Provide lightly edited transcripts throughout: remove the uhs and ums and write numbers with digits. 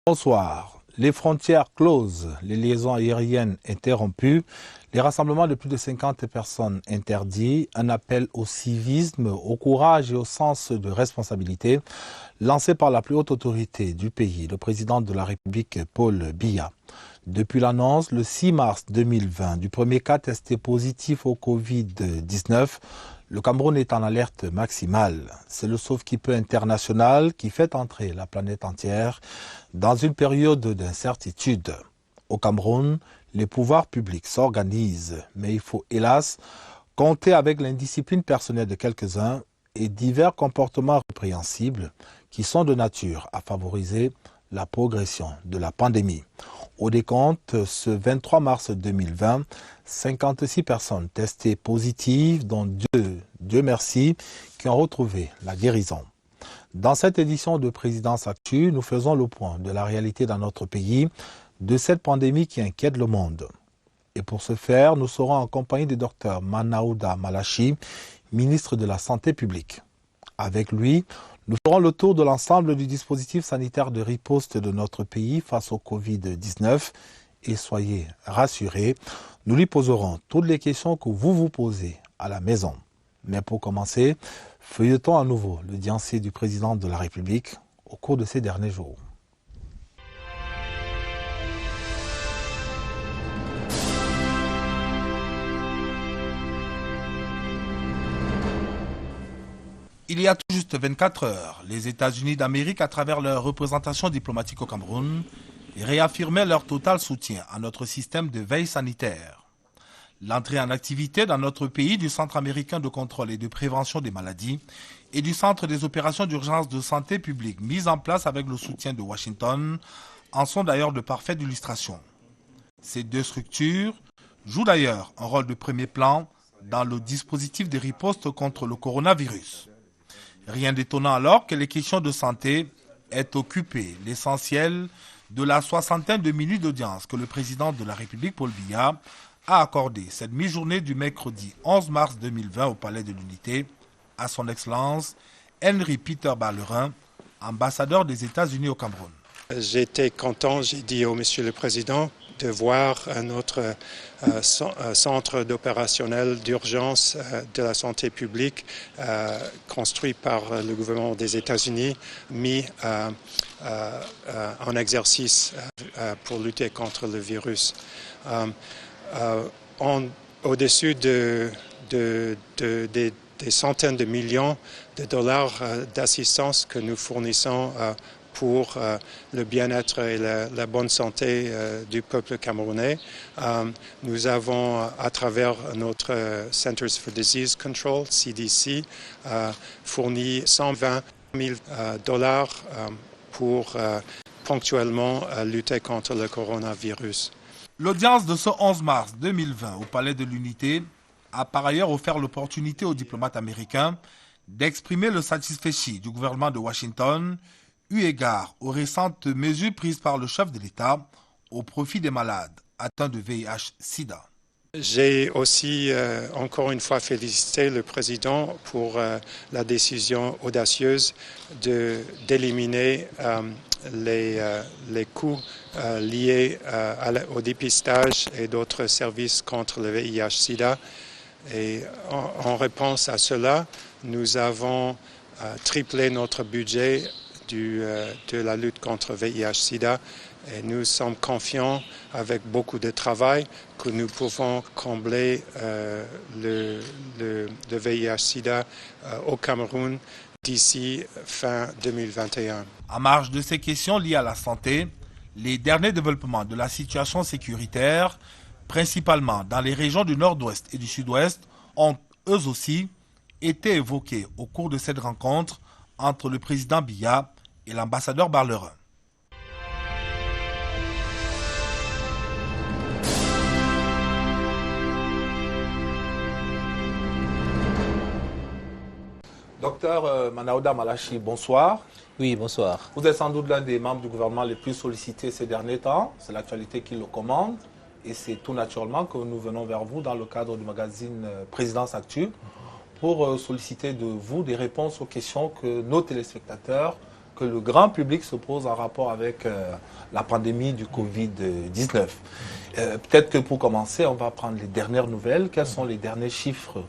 Bonsoir. Les frontières closes, les liaisons aériennes interrompues, les rassemblements de plus de 50 personnes interdits, un appel au civisme, au courage et au sens de responsabilité lancé par la plus haute autorité du pays, le président de la République Paul Biya. Depuis l'annonce, le 6 mars 2020, du premier cas testé positif au Covid-19, le Cameroun est en alerte maximale. C'est le sauve-qui-peut international qui fait entrer la planète entière dans une période d'incertitude. Au Cameroun, les pouvoirs publics s'organisent, mais il faut hélas compter avec l'indiscipline personnelle de quelques-uns et divers comportements répréhensibles qui sont de nature à favoriser la progression de la pandémie. Au décompte, ce 23 mars 2020, 56 personnes testées positives, dont Dieu merci, qui ont retrouvé la guérison. Dans cette édition de Présidence Actu, nous faisons le point de la réalité dans notre pays, de cette pandémie qui inquiète le monde. Et pour ce faire, nous serons en compagnie du docteur Manaouda Malachi, ministre de la Santé publique. Avec lui, nous ferons le tour de l'ensemble du dispositif sanitaire de riposte de notre pays face au Covid-19 et soyez rassurés, nous lui poserons toutes les questions que vous vous posez à la maison. Mais pour commencer, feuilletons à nouveau le diancier du président de la République au cours de ces derniers jours. Il y a tout juste 24 heures, les États-Unis d'Amérique, à travers leur représentation diplomatique au Cameroun, réaffirmaient leur total soutien à notre système de veille sanitaire. L'entrée en activité dans notre pays du Centre américain de contrôle et de prévention des maladies et du Centre des opérations d'urgence de santé publique mis en place avec le soutien de Washington en sont d'ailleurs de parfaites illustrations. Ces deux structures jouent d'ailleurs un rôle de premier plan dans le dispositif de riposte contre le coronavirus. Rien d'étonnant alors que les questions de santé aient occupé l'essentiel de la soixantaine de minutes d'audience que le président de la République, Paul Biya, a accordé cette mi-journée du mercredi 11 mars 2020 au Palais de l'Unité à son Excellence Henry Peter Ballerin, ambassadeur des États-Unis au Cameroun. J'étais content, j'ai dit au Monsieur le Président, de voir notre centre d'opérationnel d'urgence de la santé publique construit par le gouvernement des États-Unis, mis en exercice pour lutter contre le virus. Au-dessus des centaines de millions de dollars d'assistance que nous fournissons pour le bien-être et la bonne santé du peuple camerounais. Nous avons, à travers notre Centers for Disease Control, CDC, fourni 120 000 dollars pour ponctuellement lutter contre le coronavirus. L'audience de ce 11 mars 2020 au Palais de l'Unité a par ailleurs offert l'opportunité aux diplomates américains d'exprimer le satisfecit du gouvernement de Washington eu égard aux récentes mesures prises par le chef de l'État au profit des malades atteints de VIH-Sida. J'ai aussi encore une fois félicité le président pour la décision audacieuse d'éliminer les coûts liés au dépistage et d'autres services contre le VIH-Sida. Et en réponse à cela, nous avons triplé notre budget de la lutte contre le VIH-Sida et nous sommes confiants avec beaucoup de travail que nous pouvons combler le VIH-Sida au Cameroun d'ici fin 2021. En marge de ces questions liées à la santé, les derniers développements de la situation sécuritaire, principalement dans les régions du nord-ouest et du sud-ouest, ont eux aussi été évoqués au cours de cette rencontre entre le président Biya et l'ambassadeur Ballerin. Docteur Manaouda Malachi, bonsoir. Oui, bonsoir. Vous êtes sans doute l'un des membres du gouvernement les plus sollicités ces derniers temps. C'est l'actualité qui le commande. Et c'est tout naturellement que nous venons vers vous dans le cadre du magazine Présidence Actu pour solliciter de vous des réponses aux questions que nos téléspectateurs que le grand public se pose en rapport avec la pandémie du Covid-19. Peut-être que pour commencer, on va prendre les dernières nouvelles. Quels sont les derniers chiffres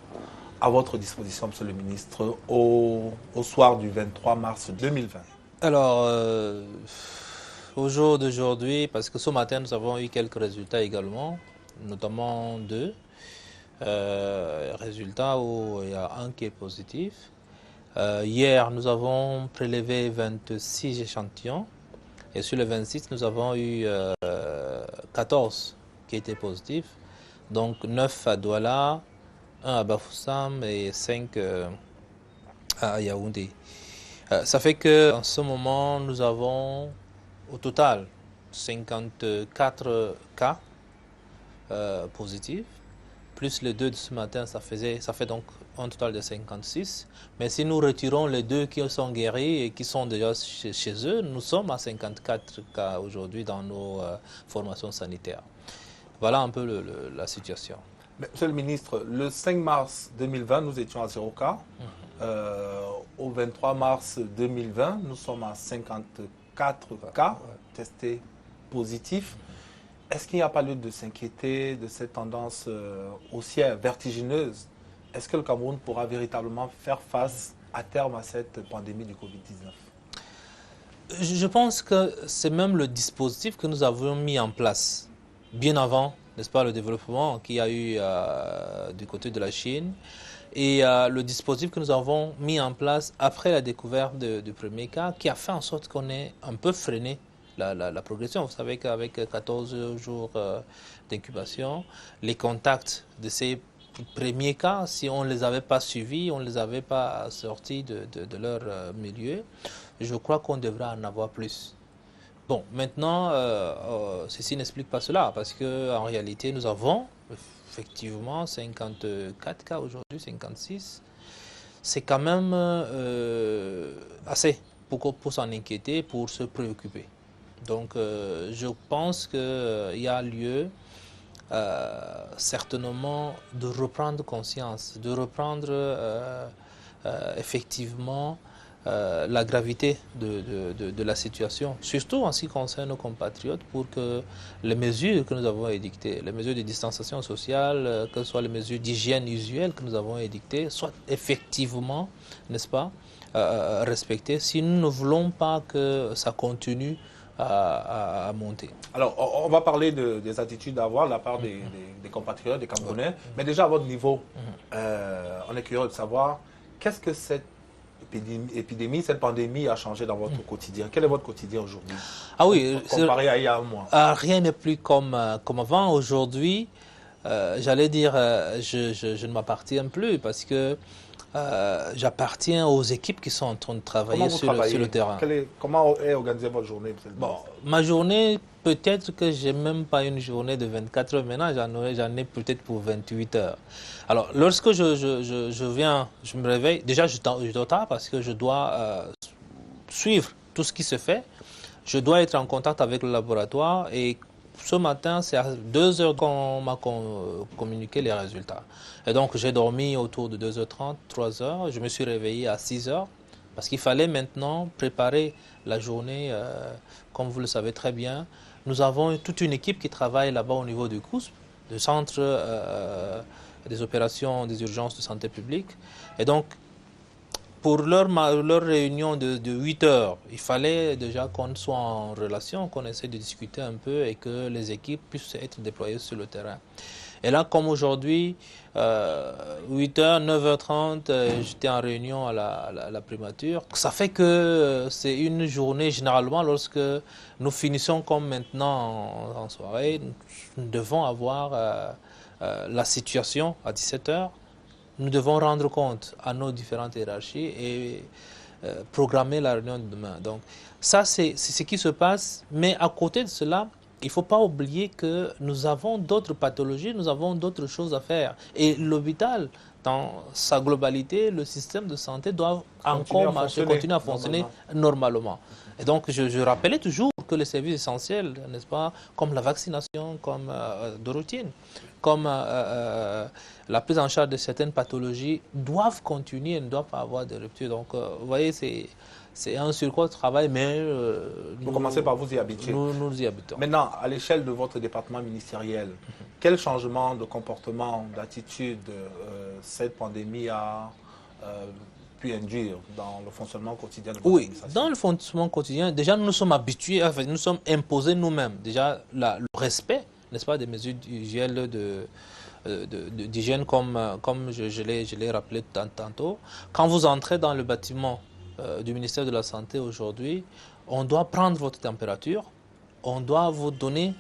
à votre disposition, Monsieur le Ministre, au soir du 23 mars 2020? Alors, au jour d'aujourd'hui, parce que ce matin, nous avons eu quelques résultats également, notamment deux résultats où il y a un qui est positif. Hier, nous avons prélevé 26 échantillons et sur les 26, nous avons eu 14 qui étaient positifs. Donc 9 à Douala, 1 à Bafoussam et 5 à Yaoundé. Ça fait qu'en ce moment, nous avons au total 54 cas positifs. Plus les deux de ce matin, ça fait donc un total de 56. Mais si nous retirons les deux qui sont guéris et qui sont déjà chez eux, nous sommes à 54 cas aujourd'hui dans nos formations sanitaires. Voilà un peu la situation. Monsieur le ministre, le 5 mars 2020, nous étions à 0 cas. Au 23 mars 2020, nous sommes à 54 cas testés positifs. Est-ce qu'il n'y a pas lieu de s'inquiéter de cette tendance haussière, vertigineuse? Est-ce que le Cameroun pourra véritablement faire face à terme à cette pandémie du Covid-19? Je pense que c'est même le dispositif que nous avons mis en place bien avant, n'est-ce pas, le développement qu'il y a eu du côté de la Chine et le dispositif que nous avons mis en place après la découverte du premier cas qui a fait en sorte qu'on ait un peu freiné la progression. Vous savez qu'avec 14 jours d'incubation, les contacts de ces premiers cas, si on ne les avait pas suivis, on ne les avait pas sortis de leur milieu, je crois qu'on devrait en avoir plus. Bon, maintenant, ceci n'explique pas cela, parce qu'en réalité, nous avons effectivement 54 cas aujourd'hui, 56. C'est quand même assez pour s'en inquiéter, pour se préoccuper. Donc, je pense qu'il y a lieu certainement de reprendre conscience, de reprendre effectivement la gravité de la situation, surtout en ce qui concerne nos compatriotes, pour que les mesures que nous avons édictées, les mesures de distanciation sociale, que ce soit les mesures d'hygiène usuelles que nous avons édictées, soient effectivement, n'est-ce pas, respectées, si nous ne voulons pas que ça continue à monter. Alors, on va parler des attitudes à avoir de la part des compatriotes, des Camerounais, mais déjà à votre niveau, on est curieux de savoir qu'est-ce que cette épidémie, cette pandémie a changé dans votre quotidien. Quel est votre quotidien aujourd'hui? Ah oui, comparé à il y a un mois. Rien n'est plus comme avant. Aujourd'hui, j'allais dire, je ne m'appartiens plus parce que j'appartiens aux équipes qui sont en train de travailler sur le terrain. Comment est organisée votre journée? Bon, ma journée, peut-être que je n'ai même pas une journée de 24 heures maintenant, j'en ai peut-être pour 28 heures. Alors, lorsque je viens, je me réveille, déjà je dors tard parce que je dois suivre tout ce qui se fait. Je dois être en contact avec le laboratoire et ce matin, c'est à 2 heures qu'on m'a communiqué les résultats. Et donc, j'ai dormi autour de 2h30, 3h. Je me suis réveillé à 6h parce qu'il fallait maintenant préparer la journée, comme vous le savez très bien. Nous avons toute une équipe qui travaille là-bas au niveau du COUSP, du Centre des opérations des urgences de santé publique. Et donc, pour leur réunion de 8 heures, il fallait déjà qu'on soit en relation, qu'on essaie de discuter un peu et que les équipes puissent être déployées sur le terrain. Et là, comme aujourd'hui, 8h, 9h30, j'étais en réunion à la primature. Ça fait que c'est une journée, généralement, lorsque nous finissons comme maintenant en soirée, nous devons avoir la situation à 17h. Nous devons rendre compte à nos différentes hiérarchies et programmer la réunion de demain. Donc ça, c'est ce qui se passe. Mais à côté de cela, il ne faut pas oublier que nous avons d'autres pathologies, nous avons d'autres choses à faire. Et l'hôpital, dans sa globalité, le système de santé doit encore marcher, continuer à fonctionner normalement. Et donc, je rappelais toujours que les services essentiels, n'est-ce pas, comme la vaccination, comme de routine, comme la prise en charge de certaines pathologies, doivent continuer, ne doivent pas avoir de rupture. Donc, vous voyez, C'est un surcroît de travail, mais Vous commencez par vous y habituer. Nous y habitons. Maintenant, à l'échelle de votre département ministériel, quel changement de comportement, d'attitude cette pandémie a pu induire dans le fonctionnement quotidien de votre administration? Dans le fonctionnement quotidien, déjà nous sommes habitués, nous sommes imposés nous-mêmes. Déjà, le respect, n'est-ce pas, des mesures d'hygiène d'hygiène comme je l'ai rappelé tantôt. Quand vous entrez dans le bâtiment du ministère de la Santé aujourd'hui, on doit prendre votre température, on doit vous donner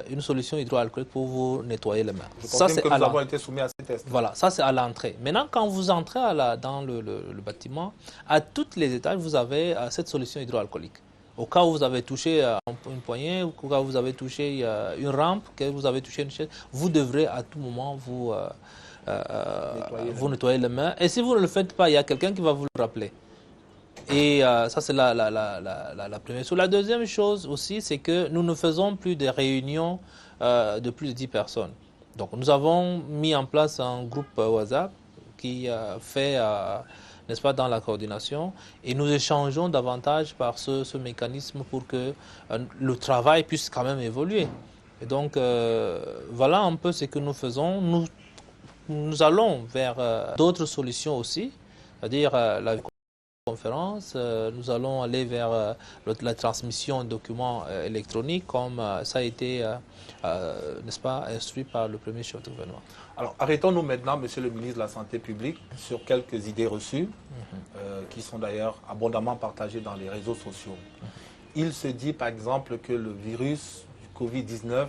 une solution hydroalcoolique pour vous nettoyer les mains. Je confirme que nous avons été soumis à ces tests. Voilà, ça c'est à l'entrée. Maintenant, quand vous entrez dans le bâtiment, à tous les étages, vous avez cette solution hydroalcoolique. Au cas où vous avez touché une poignée, au cas où vous avez touché une rampe, que vous avez touché une chaise, vous devrez à tout moment vous nettoyer les mains. Et si vous ne le faites pas, il y a quelqu'un qui va vous le rappeler. Et ça, c'est la première chose. La deuxième chose aussi, c'est que nous ne faisons plus de réunions de plus de 10 personnes. Donc, nous avons mis en place un groupe WhatsApp qui fait, n'est-ce pas, dans la coordination. Et nous échangeons davantage par ce mécanisme pour que le travail puisse quand même évoluer. Et donc, voilà un peu ce que nous faisons. Nous allons vers d'autres solutions aussi, c'est-à-dire la conférence, nous allons aller vers la transmission de documents électroniques comme ça a été, n'est-ce pas, instruit par le premier chef de gouvernement. Alors, arrêtons-nous maintenant, Monsieur le ministre de la Santé publique, sur quelques idées reçues, qui sont d'ailleurs abondamment partagées dans les réseaux sociaux. Il se dit, par exemple, que le virus du Covid-19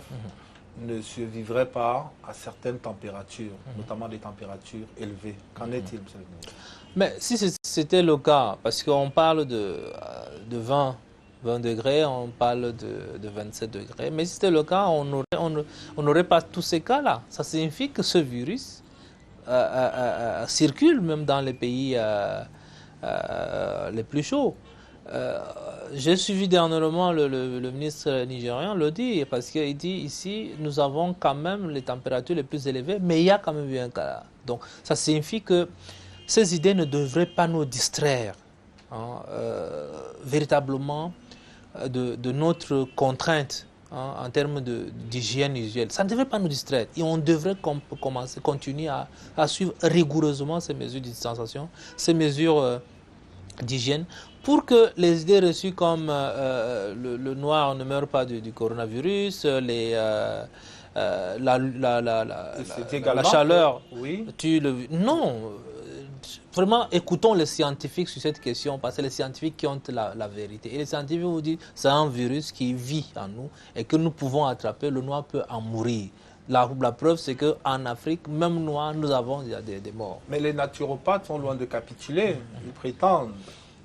ne survivrait pas à certaines températures, notamment des températures élevées. Qu'en est-il, Monsieur le ministre? Mais si c'était le cas, parce qu'on parle de 20 degrés, on parle de 27 degrés, mais si c'était le cas, on n'aurait pas tous ces cas-là. Ça signifie que ce virus circule même dans les pays les plus chauds. J'ai suivi dernièrement le ministre nigérian le dit, parce qu'il dit ici, nous avons quand même les températures les plus élevées, mais il y a quand même eu un cas. Donc ça signifie que ces idées ne devraient pas nous distraire véritablement de notre contrainte en termes d'hygiène usuelle. Ça ne devrait pas nous distraire. Et on devrait continuer à suivre rigoureusement ces mesures de distanciation, ces mesures d'hygiène, pour que les idées reçues comme le noir ne meurt pas du coronavirus, la chaleur tue le... Non, vraiment, écoutons les scientifiques sur cette question, parce que c'est les scientifiques qui ont la vérité. Et les scientifiques vous disent que c'est un virus qui vit en nous et que nous pouvons attraper. Le noir peut en mourir. La preuve, c'est qu'en Afrique, même noir, nous avons des morts. Mais les naturopathes sont loin de capituler. Ils prétendent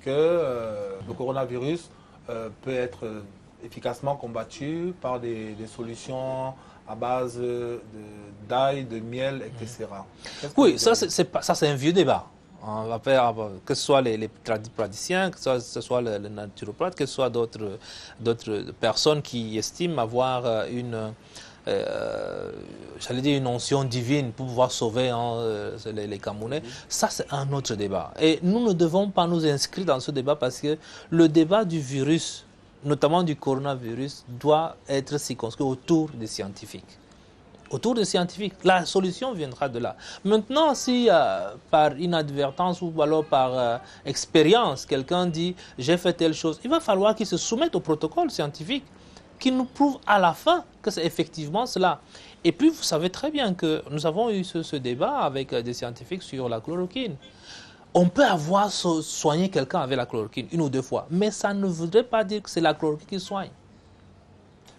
que le coronavirus peut être efficacement combattu par des solutions à base d'ail, de miel, etc. Oui, ça c'est un vieux débat. On va faire, que ce soit les praticiens, que ce soit les naturopathes, que ce soit d'autres personnes qui estiment avoir j'allais dire une onction divine pour pouvoir sauver les Camerounais. Ça, c'est un autre débat. Et nous ne devons pas nous inscrire dans ce débat parce que le débat du virus, notamment du coronavirus, doit être circonscrit autour des scientifiques. Autour des scientifiques. La solution viendra de là. Maintenant, si par inadvertance ou alors par expérience, quelqu'un dit « j'ai fait telle chose », il va falloir qu'il se soumette au protocole scientifique qui nous prouve à la fin que c'est effectivement cela. Et puis, vous savez très bien que nous avons eu ce débat avec des scientifiques sur la chloroquine. On peut avoir soigné quelqu'un avec la chloroquine une ou deux fois, mais ça ne voudrait pas dire que c'est la chloroquine qui soigne.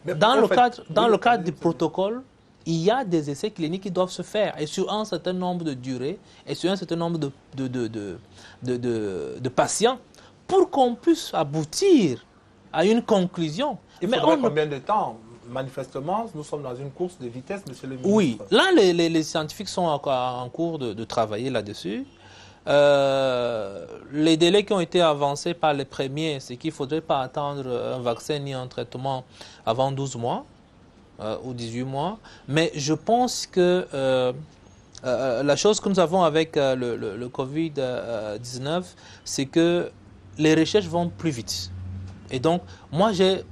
Dans le cadre du protocole, il y a des essais cliniques qui doivent se faire, et sur un certain nombre de durées, et sur un certain nombre de patients, pour qu'on puisse aboutir à une conclusion. Il faudrait combien de temps? Manifestement, nous sommes dans une course de vitesse, Monsieur le ministre. Oui, là, les scientifiques sont encore en cours de travailler là-dessus. Les délais qui ont été avancés par les premiers, c'est qu'il ne faudrait pas attendre un vaccin ni un traitement avant 12 mois ou 18 mois. Mais je pense que la chose que nous avons avec le Covid-19, c'est que les recherches vont plus vite. Et donc,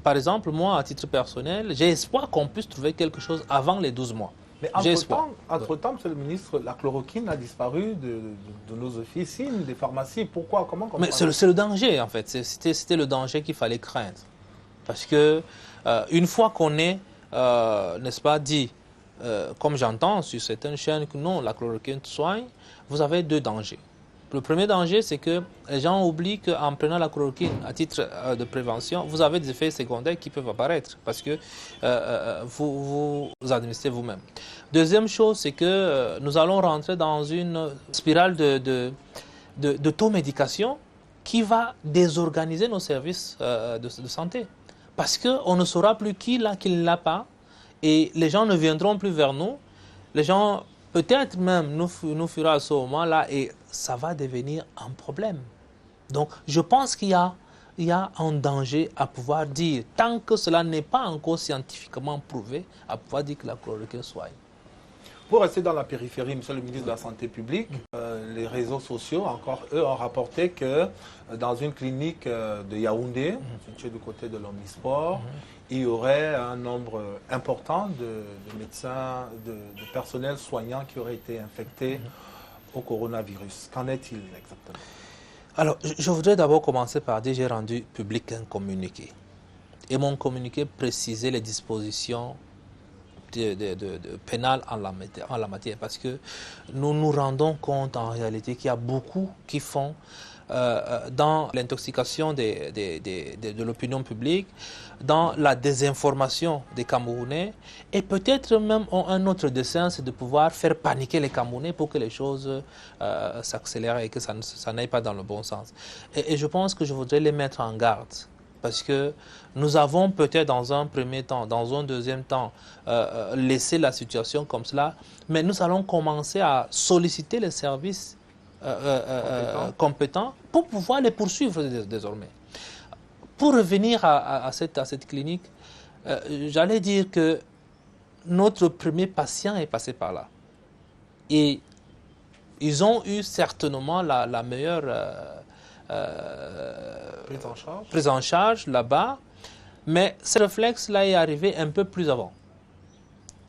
par exemple, à titre personnel, j'ai espoir qu'on puisse trouver quelque chose avant les 12 mois. Mais entre-temps, Monsieur le ministre, la chloroquine a disparu de nos officines, des pharmacies. Pourquoi? Comment? Mais c'est le danger, en fait. C'était le danger qu'il fallait craindre. Parce que une fois qu'on est, n'est-ce pas, dit, comme j'entends sur certaines chaînes, que non, la chloroquine soigne, vous avez deux dangers. Le premier danger, c'est que les gens oublient qu'en prenant la chloroquine à titre de prévention, vous avez des effets secondaires qui peuvent apparaître parce que vous administrez vous-même. Deuxième chose, c'est que nous allons rentrer dans une spirale d'automédication qui va désorganiser nos services de santé. Parce qu'on ne saura plus qui ne l'a pas et les gens ne viendront plus vers nous. Les gens... Peut-être même nous fera à ce moment-là et ça va devenir un problème. Donc, je pense qu'il y a un danger à pouvoir dire, tant que cela n'est pas encore scientifiquement prouvé, à pouvoir dire que la chloroquine soigne. Pour rester dans la périphérie, Monsieur le ministre de la Santé publique, les réseaux sociaux, encore eux, ont rapporté que dans une clinique de Yaoundé, située du côté de l'Omnisport, il y aurait un nombre important de médecins, de personnel soignant qui auraient été infectés au coronavirus. Qu'en est-il exactement? Alors, je voudrais d'abord commencer par dire que j'ai rendu public un communiqué. Et mon communiqué précisait les dispositions pénales en la matière. Parce que nous nous rendons compte en réalité qu'il y a beaucoup qui font dans l'intoxication de l'opinion publique, dans la désinformation des Camerounais, et peut-être même ont un autre dessein, c'est de pouvoir faire paniquer les Camerounais pour que les choses s'accélèrent et que ça n'aille pas dans le bon sens. Et je pense que je voudrais les mettre en garde. Parce que nous avons peut-être dans un premier temps, dans un deuxième temps, laissé la situation comme cela, mais nous allons commencer à solliciter les services compétents pour pouvoir les poursuivre désormais. Pour revenir à cette clinique, j'allais dire que notre premier patient est passé par là. Et ils ont eu certainement la meilleure prise en charge là-bas, mais ce réflexe-là est arrivé un peu plus avant.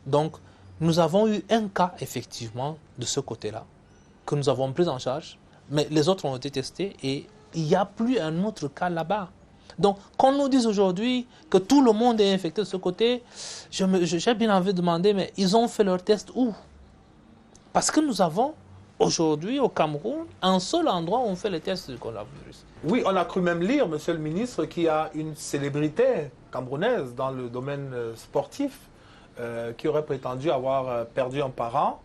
Donc, nous avons eu un cas, effectivement, de ce côté-là, que nous avons pris en charge, mais les autres ont été testés et il n'y a plus un autre cas là-bas. Donc, qu'on nous dise aujourd'hui que tout le monde est infecté de ce côté, j'ai bien envie de demander, mais ils ont fait leur test où? Parce que nous avons aujourd'hui au Cameroun un seul endroit où on fait les tests du coronavirus. Oui, on a cru même lire, Monsieur le ministre, qu'il y a une célébrité camerounaise dans le domaine sportif qui aurait prétendu avoir perdu un parent,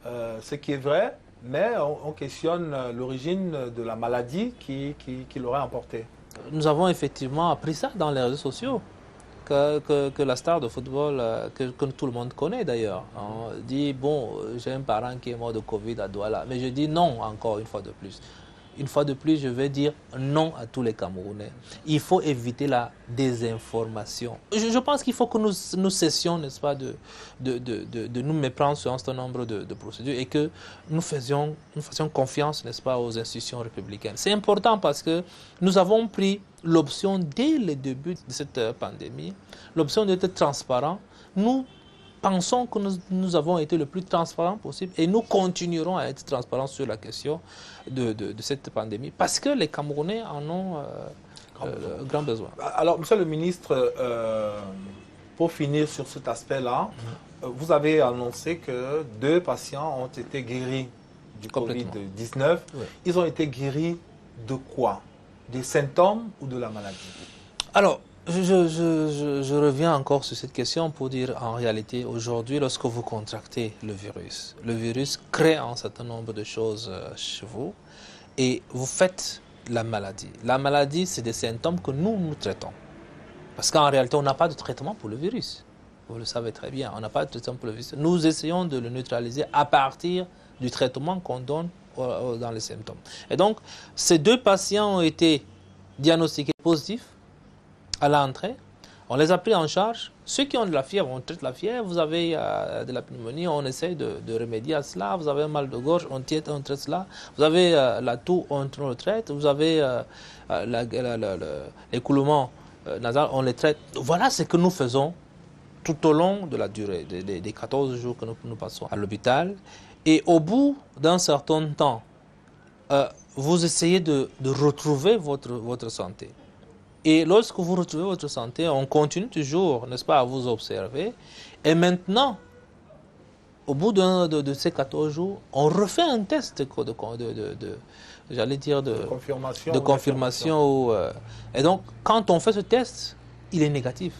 ce qui est vrai. Mais on questionne l'origine de la maladie qui l'aurait emporté. Nous avons effectivement appris ça dans les réseaux sociaux, que la star de football, que tout le monde connaît d'ailleurs, dit, bon, j'ai un parent qui est mort de Covid à Douala. Mais je dis non encore une fois de plus. Une fois de plus, je vais dire non à tous les Camerounais. Il faut éviter la désinformation. Je pense qu'il faut que nous cessions, n'est-ce pas, de nous méprendre sur un certain nombre de procédures et que nous fassions confiance, n'est-ce pas, aux institutions républicaines. C'est important parce que nous avons pris l'option dès le début de cette pandémie, l'option d'être transparent. Nous pensons que nous avons été le plus transparent possible et nous continuerons à être transparents sur la question de cette pandémie parce que les Camerounais en ont grand besoin. Alors, Monsieur le ministre, pour finir sur cet aspect-là, vous avez annoncé que 2 patients ont été guéris du Covid-19. Oui. Ils ont été guéris de quoi? Des symptômes ou de la maladie? Alors, je reviens encore sur cette question pour dire en réalité, aujourd'hui, lorsque vous contractez le virus crée un certain nombre de choses chez vous et vous faites la maladie. La maladie, c'est des symptômes que nous traitons. Parce qu'en réalité, on n'a pas de traitement pour le virus. Vous le savez très bien, on n'a pas de traitement pour le virus. Nous essayons de le neutraliser à partir du traitement qu'on donne dans les symptômes. Et donc, ces 2 patients ont été diagnostiqués positifs à l'entrée. On les a pris en charge Ceux qui ont de la fièvre, on traite la fièvre. Vous avez de la pneumonie, on essaye de remédier à cela. Vous avez un mal de gorge, on traite cela. Vous avez la toux, on le traite. Vous avez l'écoulement nasal, on les traite. Voilà ce que nous faisons tout au long de la durée, des 14 jours que nous passons à l'hôpital. Et au bout d'un certain temps, vous essayez de retrouver votre santé. Et lorsque vous retrouvez votre santé, on continue toujours, n'est-ce pas, à vous observer. Et maintenant, au bout de ces 14 jours, on refait un test j'allais dire de confirmation. Et donc, quand on fait ce test, il est négatif.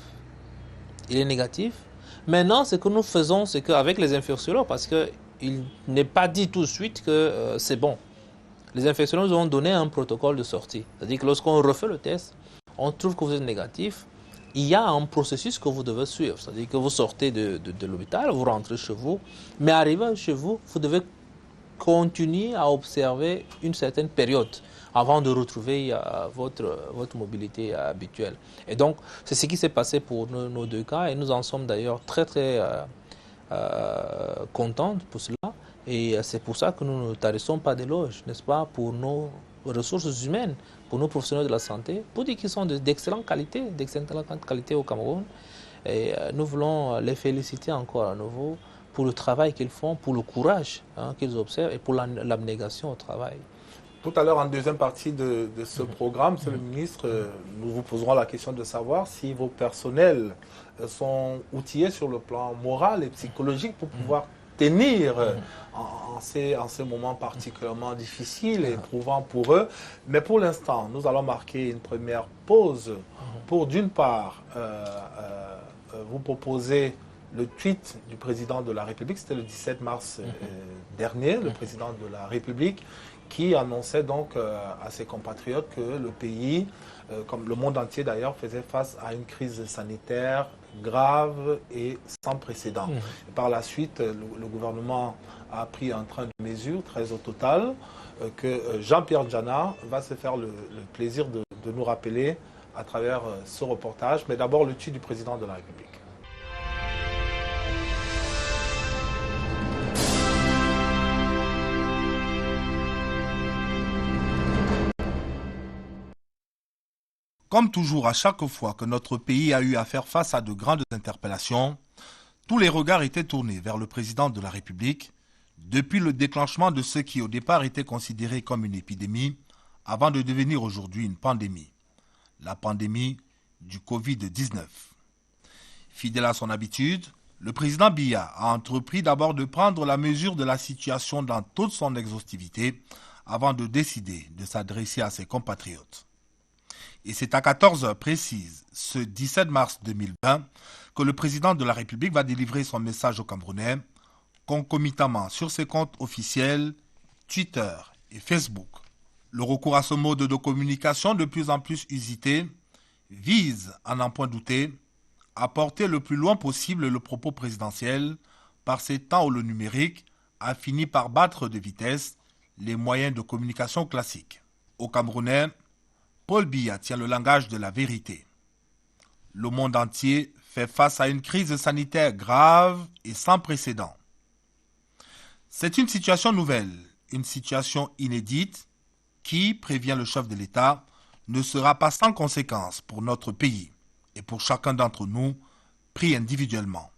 Il est négatif. Maintenant, ce que nous faisons, c'est qu'avec les infectiologues, parce qu'il n'est pas dit tout de suite que c'est bon. Les infectiologues nous ont donné un protocole de sortie. C'est-à-dire que lorsqu'on refait le test, on trouve que vous êtes négatif, il y a un processus que vous devez suivre. C'est-à-dire que vous sortez de l'hôpital, vous rentrez chez vous, mais arrivé chez vous, vous devez continuer à observer une certaine période avant de retrouver votre mobilité habituelle. Et donc, c'est ce qui s'est passé pour nos deux cas, et nous en sommes d'ailleurs très, très contents pour cela. Et c'est pour ça que nous ne tarissons pas d'éloges, n'est-ce pas, pour nos ressources humaines, pour nos professionnels de la santé, pour dire qu'ils sont d'excellente qualité au Cameroun. Et nous voulons les féliciter encore à nouveau pour le travail qu'ils font, pour le courage qu'ils observent et pour l'abnégation au travail. Tout à l'heure, en deuxième partie de ce programme, Monsieur le ministre, nous vous poserons la question de savoir si vos personnels sont outillés sur le plan moral et psychologique pour pouvoir tenir en ces moments particulièrement difficiles et éprouvants pour eux. Mais pour l'instant, nous allons marquer une première pause pour, d'une part, vous proposer le tweet du président de la République. C'était le 17 mars dernier, le président de la République, qui annonçait donc à ses compatriotes que le pays, comme le monde entier d'ailleurs, faisait face à une crise sanitaire grave et sans précédent. Et par la suite, le gouvernement a pris un train de mesures très au total que Jean-Pierre Djana va se faire le plaisir de nous rappeler à travers ce reportage. Mais d'abord, le tweet du président de la République. Comme toujours, à chaque fois que notre pays a eu à faire face à de grandes interpellations, tous les regards étaient tournés vers le président de la République depuis le déclenchement de ce qui au départ était considéré comme une épidémie avant de devenir aujourd'hui une pandémie, la pandémie du Covid-19. Fidèle à son habitude, le président Biya a entrepris d'abord de prendre la mesure de la situation dans toute son exhaustivité avant de décider de s'adresser à ses compatriotes. Et c'est à 14 h précises, ce 17 mars 2020, que le président de la République va délivrer son message aux Camerounais, concomitamment sur ses comptes officiels, Twitter et Facebook. Le recours à ce mode de communication de plus en plus usité vise, à n'en point douter, à porter le plus loin possible le propos présidentiel par ces temps où le numérique a fini par battre de vitesse les moyens de communication classiques. Aux Camerounais, Paul Biya tient le langage de la vérité. Le monde entier fait face à une crise sanitaire grave et sans précédent. C'est une situation nouvelle, une situation inédite qui, prévient le chef de l'État, ne sera pas sans conséquences pour notre pays et pour chacun d'entre nous, pris individuellement.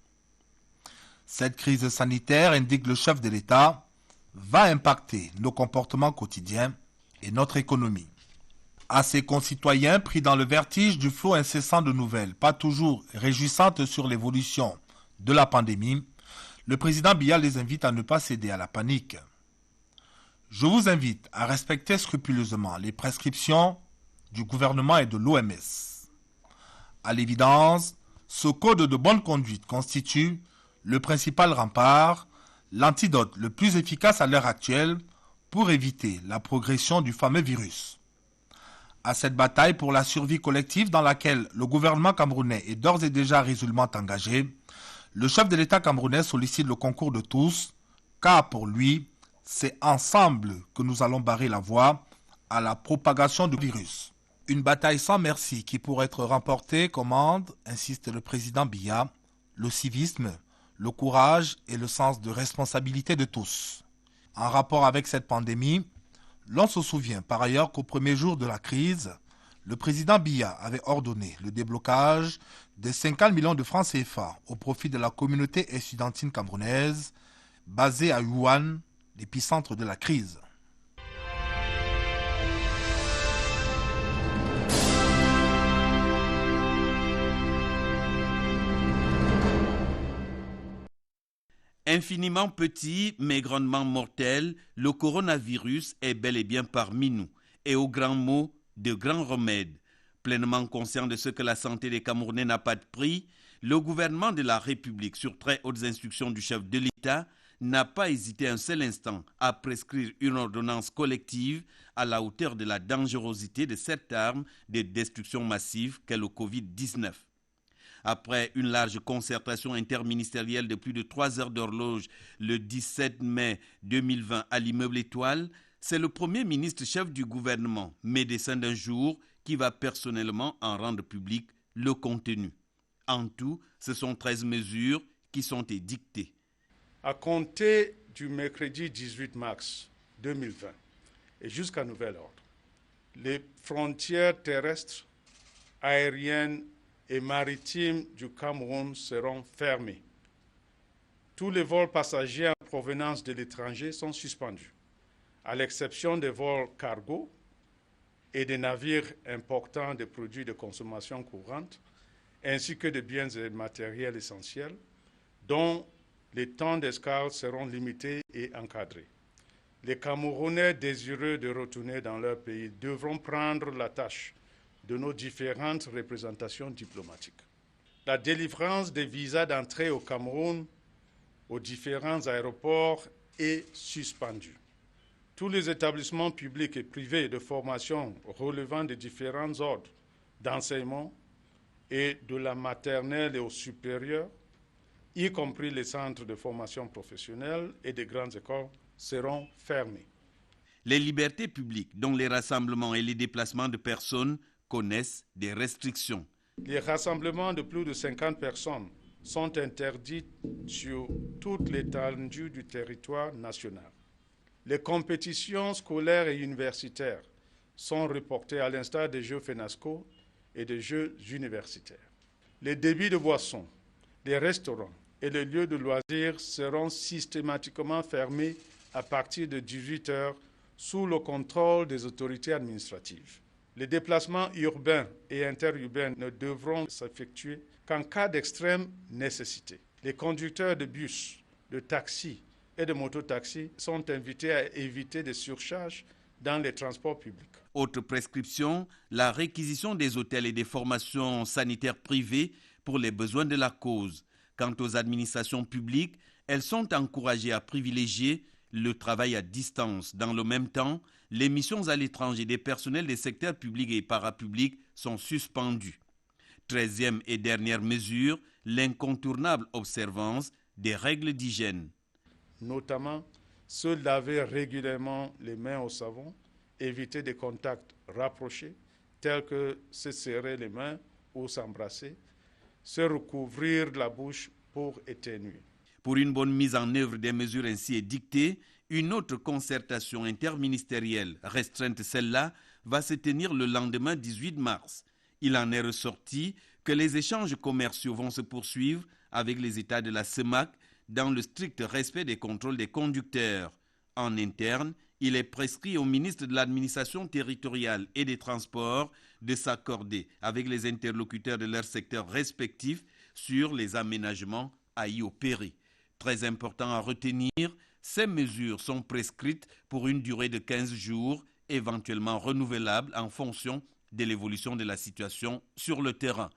Cette crise sanitaire, indique le chef de l'État, va impacter nos comportements quotidiens et notre économie. À ses concitoyens pris dans le vertige du flot incessant de nouvelles, pas toujours réjouissantes sur l'évolution de la pandémie, le président Biya les invite à ne pas céder à la panique. Je vous invite à respecter scrupuleusement les prescriptions du gouvernement et de l'OMS. À l'évidence, ce code de bonne conduite constitue le principal rempart, l'antidote le plus efficace à l'heure actuelle pour éviter la progression du fameux virus. À cette bataille pour la survie collective dans laquelle le gouvernement camerounais est d'ores et déjà résolument engagé, le chef de l'État camerounais sollicite le concours de tous, car pour lui, c'est ensemble que nous allons barrer la voie à la propagation du virus. Une bataille sans merci qui pourrait être remportée commande, insiste le président Biya, le civisme, le courage et le sens de responsabilité de tous. En rapport avec cette pandémie, l'on se souvient par ailleurs qu'au premier jour de la crise, le président Biya avait ordonné le déblocage de 50 millions de francs CFA au profit de la communauté estudiantine camerounaise basée à Wuhan, l'épicentre de la crise. Infiniment petit mais grandement mortel, le coronavirus est bel et bien parmi nous et au grand mot de grands remèdes. Pleinement conscient de ce que la santé des Camerounais n'a pas de prix, le gouvernement de la République, sur très hautes instructions du chef de l'État, n'a pas hésité un seul instant à prescrire une ordonnance collective à la hauteur de la dangerosité de cette arme de destruction massive qu'est le Covid-19. Après une large concertation interministérielle de plus de 3 heures d'horloge le 17 mai 2020 à l'immeuble Étoile, c'est le Premier ministre chef du gouvernement, médecin d'un jour, qui va personnellement en rendre public le contenu. En tout, ce sont 13 mesures qui sont édictées. À compter du mercredi 18 mars 2020 et jusqu'à nouvel ordre, les frontières terrestres, aériennes et maritimes du Cameroun seront fermées. Tous les vols passagers en provenance de l'étranger sont suspendus, à l'exception des vols cargo et des navires importants de produits de consommation courante, ainsi que de biens et matériels essentiels, dont les temps d'escale seront limités et encadrés. Les Camerounais désireux de retourner dans leur pays devront prendre la tâche de nos différentes représentations diplomatiques. La délivrance des visas d'entrée au Cameroun aux différents aéroports est suspendue. Tous les établissements publics et privés de formation relevant des différents ordres d'enseignement et de la maternelle et au supérieur, y compris les centres de formation professionnelle et des grandes écoles, seront fermés. Les libertés publiques, dont les rassemblements et les déplacements de personnes, connaissent des restrictions. Les rassemblements de plus de 50 personnes sont interdits sur toute l'étendue du territoire national. Les compétitions scolaires et universitaires sont reportées à l'instar des Jeux FENASCO et des Jeux universitaires. Les débits de boissons, les restaurants et les lieux de loisirs seront systématiquement fermés à partir de 18 heures sous le contrôle des autorités administratives. Les déplacements urbains et interurbains ne devront s'effectuer qu'en cas d'extrême nécessité. Les conducteurs de bus, de taxis et de mototaxis sont invités à éviter des surcharges dans les transports publics. Autre prescription, la réquisition des hôtels et des formations sanitaires privées pour les besoins de la cause. Quant aux administrations publiques, elles sont encouragées à privilégier le travail à distance. Dans le même temps, les missions à l'étranger des personnels des secteurs publics et parapublics sont suspendues. 13e et dernière mesure, l'incontournable observance des règles d'hygiène. Notamment, se laver régulièrement les mains au savon, éviter des contacts rapprochés, tels que se serrer les mains ou s'embrasser, se recouvrir la bouche pour éternuer. Pour une bonne mise en œuvre des mesures ainsi édictées, une autre concertation interministérielle, restreinte celle-là, va se tenir le lendemain 18 mars. Il en est ressorti que les échanges commerciaux vont se poursuivre avec les États de la CEMAC dans le strict respect des contrôles des conducteurs. En interne, il est prescrit au ministre de l'administration territoriale et des transports de s'accorder avec les interlocuteurs de leurs secteurs respectifs sur les aménagements à y opérer. Très important à retenir, ces mesures sont prescrites pour une durée de 15 jours, éventuellement renouvelables en fonction de l'évolution de la situation sur le terrain.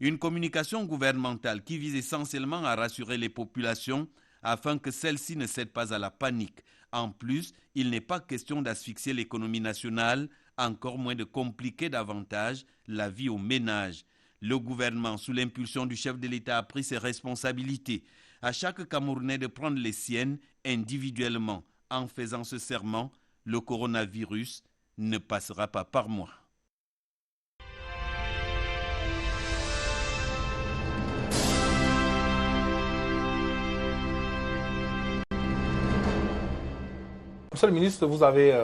Une communication gouvernementale qui vise essentiellement à rassurer les populations afin que celles-ci ne cèdent pas à la panique. En plus, il n'est pas question d'asphyxier l'économie nationale, encore moins de compliquer davantage la vie aux ménages. Le gouvernement, sous l'impulsion du chef de l'État, a pris ses responsabilités. À chaque Camerounais de prendre les siennes individuellement. En faisant ce serment, le coronavirus ne passera pas par moi. Monsieur le ministre, vous avez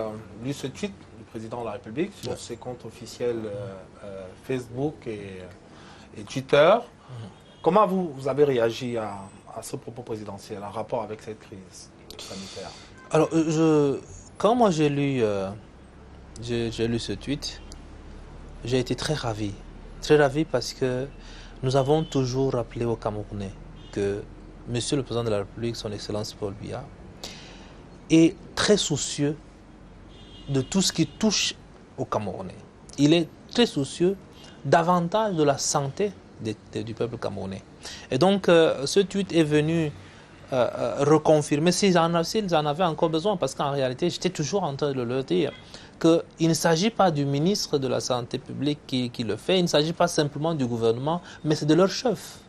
lu ce tweet du président de la République sur ses comptes officiels Facebook et Twitter. Comment vous avez réagi à ce propos présidentiel en rapport avec cette crise sanitaire? Alors, quand moi j'ai lu ce tweet, j'ai été très ravi. Très ravi parce que nous avons toujours rappelé aux Camerounais que Monsieur le Président de la République, son Excellence Paul Biya, est très soucieux de tout ce qui touche aux Camerounais. Il est très soucieux davantage de la santé du peuple camerounais. Et donc, ce tweet est venu reconfirmer, s'ils en avaient encore besoin, parce qu'en réalité, j'étais toujours en train de leur dire qu'il ne s'agit pas du ministre de la Santé publique qui le fait, il ne s'agit pas simplement du gouvernement, mais c'est de leur chef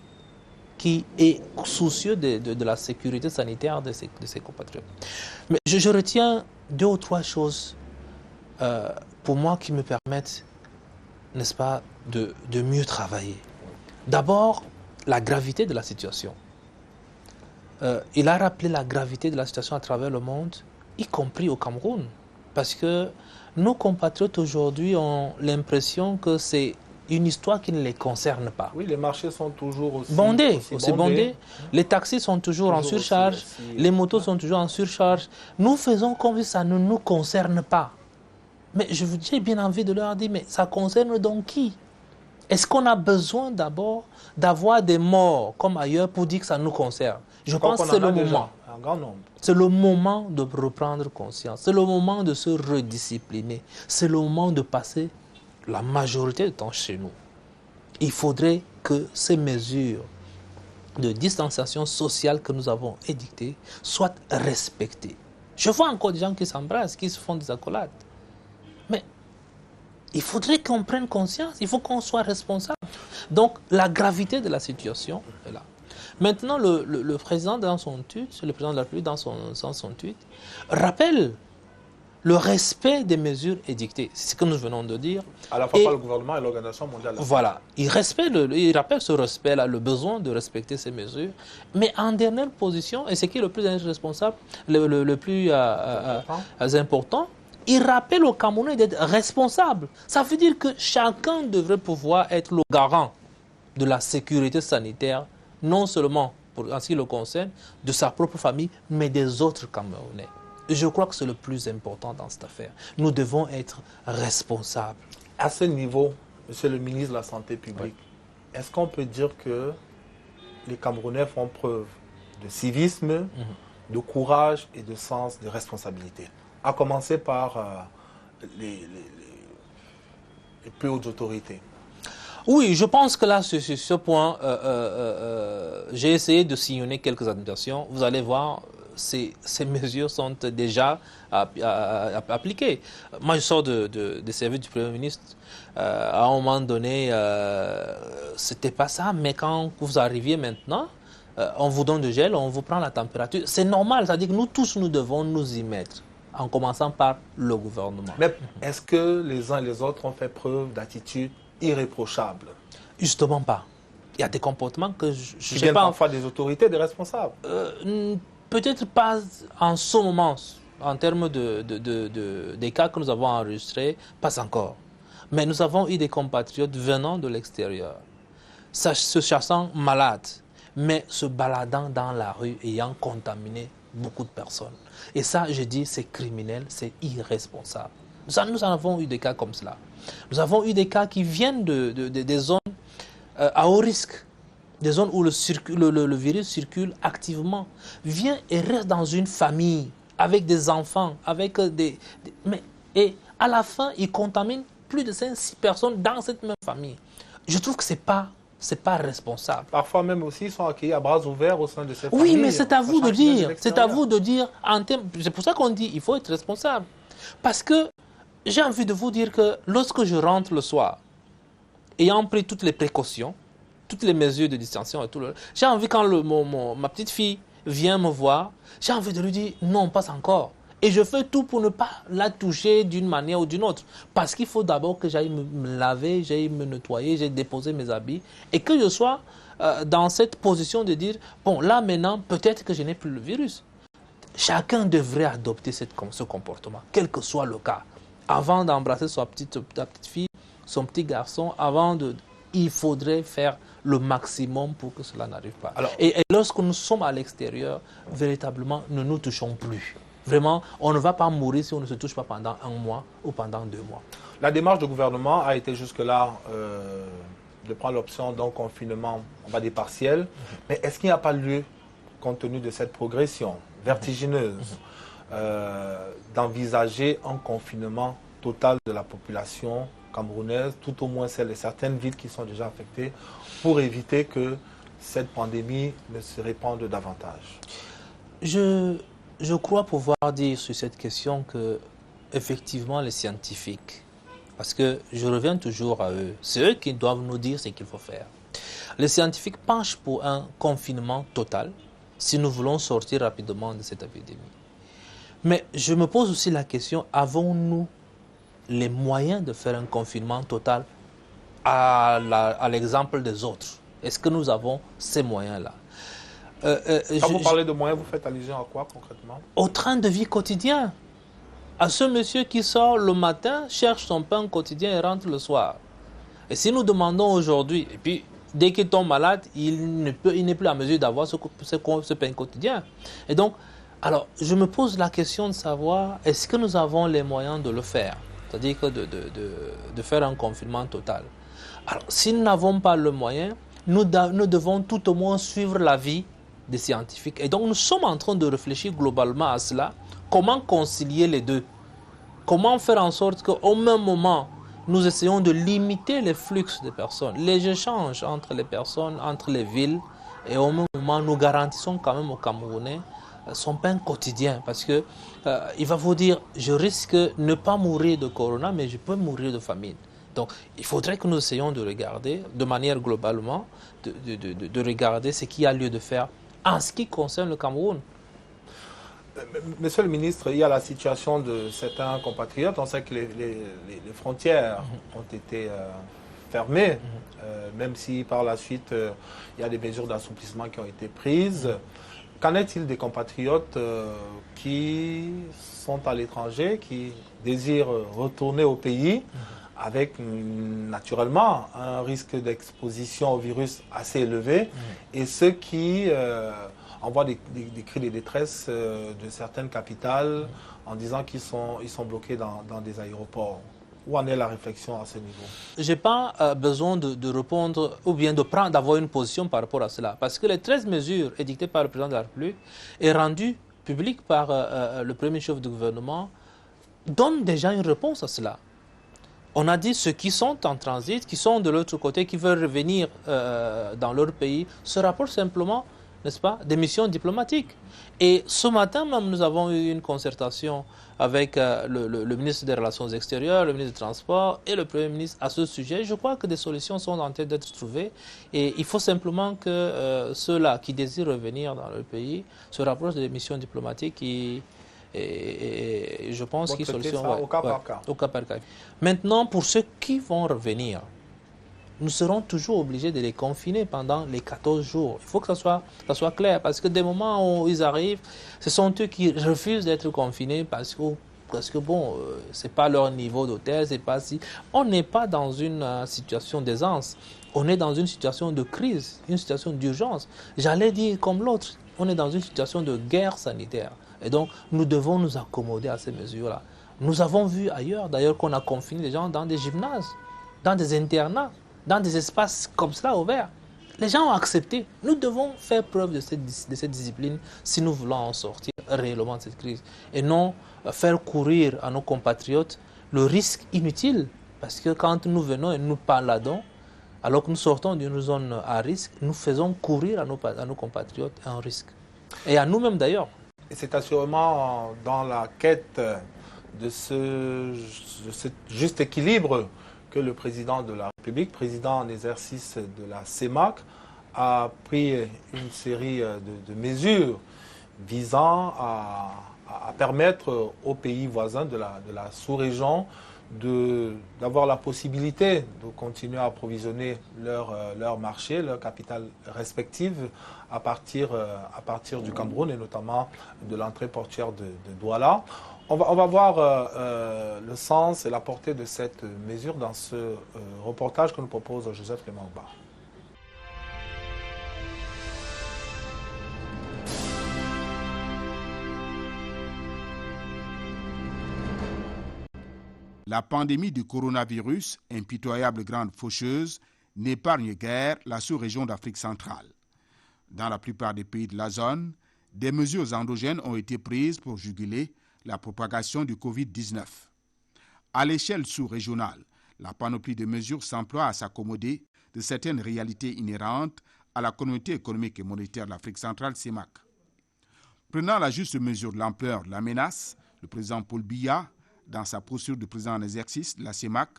qui est soucieux de la sécurité sanitaire de ses compatriotes. Mais je retiens 2 ou 3 choses pour moi qui me permettent, n'est-ce pas, de mieux travailler. D'abord, la gravité de la situation. Il a rappelé la gravité de la situation à travers le monde, y compris au Cameroun. Parce que nos compatriotes aujourd'hui ont l'impression que c'est une histoire qui ne les concerne pas. Oui, les marchés sont toujours aussi bondés. Les taxis sont toujours en surcharge, les motos sont toujours en surcharge. Nous faisons comme si ça ne nous concerne pas. Mais j'ai bien envie de leur dire, mais ça concerne donc qui? Est-ce qu'on a besoin d'abord d'avoir des morts comme ailleurs pour dire que ça nous concerne? Je pense que c'est le moment. Un grand nombre. C'est le moment de reprendre conscience. C'est le moment de se rediscipliner. C'est le moment de passer la majorité du temps chez nous. Il faudrait que ces mesures de distanciation sociale que nous avons édictées soient respectées. Je vois encore des gens qui s'embrassent, qui se font des accolades. Mais il faudrait qu'on prenne conscience, il faut qu'on soit responsable. Donc la gravité de la situation est là. Maintenant, le président dans son tweet, le président de la République dans son tweet, rappelle le respect des mesures édictées. C'est ce que nous venons de dire. À la fois par le gouvernement et l'Organisation mondiale de la santé. Voilà. Il rappelle ce respect-là, le besoin de respecter ces mesures. Mais en dernière position, et ce qui est le plus responsable, le plus important, il rappelle aux Camerounais d'être responsables. Ça veut dire que chacun devrait pouvoir être le garant de la sécurité sanitaire, non seulement en ce qui le concerne, de sa propre famille, mais des autres Camerounais. Et je crois que c'est le plus important dans cette affaire. Nous devons être responsables. À ce niveau, Monsieur le ministre de la Santé publique, est-ce qu'on peut dire que les Camerounais font preuve de civisme, de courage et de sens de responsabilité? À commencer par les plus hautes autorités. Oui, je pense que là, sur ce point, j'ai essayé de sillonner quelques indications. Vous allez voir, ces mesures sont déjà appliquées. Moi, je sors des services du Premier ministre. À un moment donné, c'était pas ça, mais quand vous arriviez maintenant, on vous donne du gel, on vous prend la température. C'est normal, c'est-à-dire que nous tous, nous devons nous y mettre, en commençant par le gouvernement. Mais est-ce que les uns et les autres ont fait preuve d'attitude irréprochable? Justement pas. Il y a des comportements que je ne sais pas. Parfois des autorités, des responsables. Peut-être pas en ce moment, en termes des cas que nous avons enregistrés, pas encore. Mais nous avons eu des compatriotes venant de l'extérieur, se chassant malades, mais se baladant dans la rue, ayant contaminé beaucoup de personnes. Et ça, je dis, c'est criminel, c'est irresponsable. Nous en avons eu des cas comme cela. Nous avons eu des cas qui viennent des zones à haut risque, des zones où le virus circule activement. Vient et reste dans une famille, avec des enfants, avec et à la fin, il contamine plus de 5-6 personnes dans cette même famille. Je trouve que c'est pas responsable. Parfois même aussi, ils sont accueillis à bras ouverts au sein de cette famille. Oui, mais c'est à vous de dire. C'est à vous de dire. C'est pour ça qu'on dit qu'il faut être responsable. Parce que j'ai envie de vous dire que lorsque je rentre le soir, ayant pris toutes les précautions, toutes les mesures de distanciation et tout, j'ai envie quand ma petite fille vient me voir, j'ai envie de lui dire non, pas encore. Et je fais tout pour ne pas la toucher d'une manière ou d'une autre. Parce qu'il faut d'abord que j'aille me laver, j'aille me nettoyer, j'aille déposer mes habits. Et que je sois dans cette position de dire, bon, là maintenant, peut-être que je n'ai plus le virus. chacun devrait adopter ce comportement, quel que soit le cas. Avant d'embrasser sa petite fille, son petit garçon, il faudrait faire le maximum pour que cela n'arrive pas. Alors, et lorsque nous sommes à l'extérieur, véritablement, ne nous touchons plus. Vraiment, on ne va pas mourir si on ne se touche pas pendant 1 mois ou pendant 2 mois. La démarche du gouvernement a été jusque-là de prendre l'option d'un confinement, on va dire partiel. Mais est-ce qu'il n'y a pas lieu, compte tenu de cette progression vertigineuse, d'envisager un confinement total de la population camerounaise, tout au moins celles de certaines villes qui sont déjà affectées, pour éviter que cette pandémie ne se répande davantage? Je crois pouvoir dire sur cette question que, effectivement, les scientifiques, parce que je reviens toujours à eux, c'est eux qui doivent nous dire ce qu'il faut faire. Les scientifiques penchent pour un confinement total si nous voulons sortir rapidement de cette épidémie. Mais je me pose aussi la question, avons-nous les moyens de faire un confinement total à l'exemple des autres? Est-ce que nous avons ces moyens-là? Quand vous parlez de moyens, vous faites allusion à quoi concrètement? Au train de vie quotidien. À ce monsieur qui sort le matin, cherche son pain quotidien et rentre le soir. Et si nous demandons aujourd'hui, et puis dès qu'il tombe malade, il n'est plus à mesure d'avoir ce pain quotidien. Et donc, alors, je me pose la question de savoir, est-ce que nous avons les moyens de le faire? C'est-à-dire que de faire un confinement total. Alors, si nous n'avons pas le moyen, nous devons tout au moins suivre l'avis des scientifiques. Et donc, nous sommes en train de réfléchir globalement à cela. Comment concilier les deux? Comment faire en sorte qu'au même moment, nous essayons de limiter les flux des personnes, les échanges entre les personnes, entre les villes, et au même moment, nous garantissons quand même aux Camerounais son pain quotidien. Parce que il va vous dire, je risque de ne pas mourir de corona, mais je peux mourir de famine. Donc, il faudrait que nous essayions de regarder, de manière globalement, de regarder ce qu'il y a lieu de faire en ce qui concerne le Cameroun. Monsieur le ministre, il y a la situation de certains compatriotes. On sait que les frontières ont été fermées, même si par la suite, il y a des mesures d'assouplissement qui ont été prises. Qu'en est-il des compatriotes qui sont à l'étranger, qui désirent retourner au pays avec naturellement un risque d'exposition au virus assez élevé, et ceux qui envoient des cris de détresse de certaines capitales en disant qu'ils sont bloqués dans des aéroports? Où en est la réflexion à ce niveau? Je n'ai pas besoin de répondre ou bien d'avoir une position par rapport à cela. Parce que les 13 mesures édictées par le président de la République et rendues publiques par le premier chef du gouvernement donnent déjà une réponse à cela. On a dit ceux qui sont en transit, qui sont de l'autre côté, qui veulent revenir dans leur pays, se rapportent simplement, n'est-ce pas, des missions diplomatiques. Et ce matin même, nous avons eu une concertation avec le ministre des Relations extérieures, le ministre des Transports et le Premier ministre à ce sujet. Je crois que des solutions sont en train d'être trouvées et il faut simplement que ceux-là qui désirent revenir dans leur pays se rapprochent des missions diplomatiques et je pense qu'ils solution au cas par cas. Au cas par cas. Maintenant, pour ceux qui vont revenir, nous serons toujours obligés de les confiner pendant les 14 jours. Il faut que ça soit clair, parce que des moments où ils arrivent, ce sont eux qui refusent d'être confinés parce que bon, c'est pas leur niveau d'hôtel, c'est pas si. On n'est pas dans une situation d'aisance, on est dans une situation de crise, une situation d'urgence. J'allais dire comme l'autre, on est dans une situation de guerre sanitaire. Et donc, nous devons nous accommoder à ces mesures-là. Nous avons vu ailleurs, d'ailleurs, qu'on a confiné les gens dans des gymnases, dans des internats, dans des espaces comme cela ouverts. Les gens ont accepté. Nous devons faire preuve de cette discipline si nous voulons en sortir réellement de cette crise. Et non faire courir à nos compatriotes le risque inutile. Parce que quand nous venons et nous parladons, alors que nous sortons d'une zone à risque, nous faisons courir à nos compatriotes un risque. Et à nous-mêmes d'ailleurs. Et c'est assurément dans la quête de ce juste équilibre que le président de la République, président en exercice de la CEMAC, a pris une série de mesures visant à permettre aux pays voisins de la sous-région d'avoir la possibilité de continuer à approvisionner leur marché, leur capital respective à partir du Cameroun et notamment de l'entrée portuaire de Douala. On va voir le sens et la portée de cette mesure dans ce reportage que nous propose Joseph Clément Ouba. La pandémie du coronavirus, impitoyable grande faucheuse, n'épargne guère la sous-région d'Afrique centrale. Dans la plupart des pays de la zone, des mesures endogènes ont été prises pour juguler la propagation du Covid-19. À l'échelle sous-régionale, la panoplie de mesures s'emploie à s'accommoder de certaines réalités inhérentes à la communauté économique et monétaire de l'Afrique centrale, CEMAC. Prenant la juste mesure de l'ampleur de la menace, le président Paul Biya, dans sa posture de président en exercice de la CEMAC,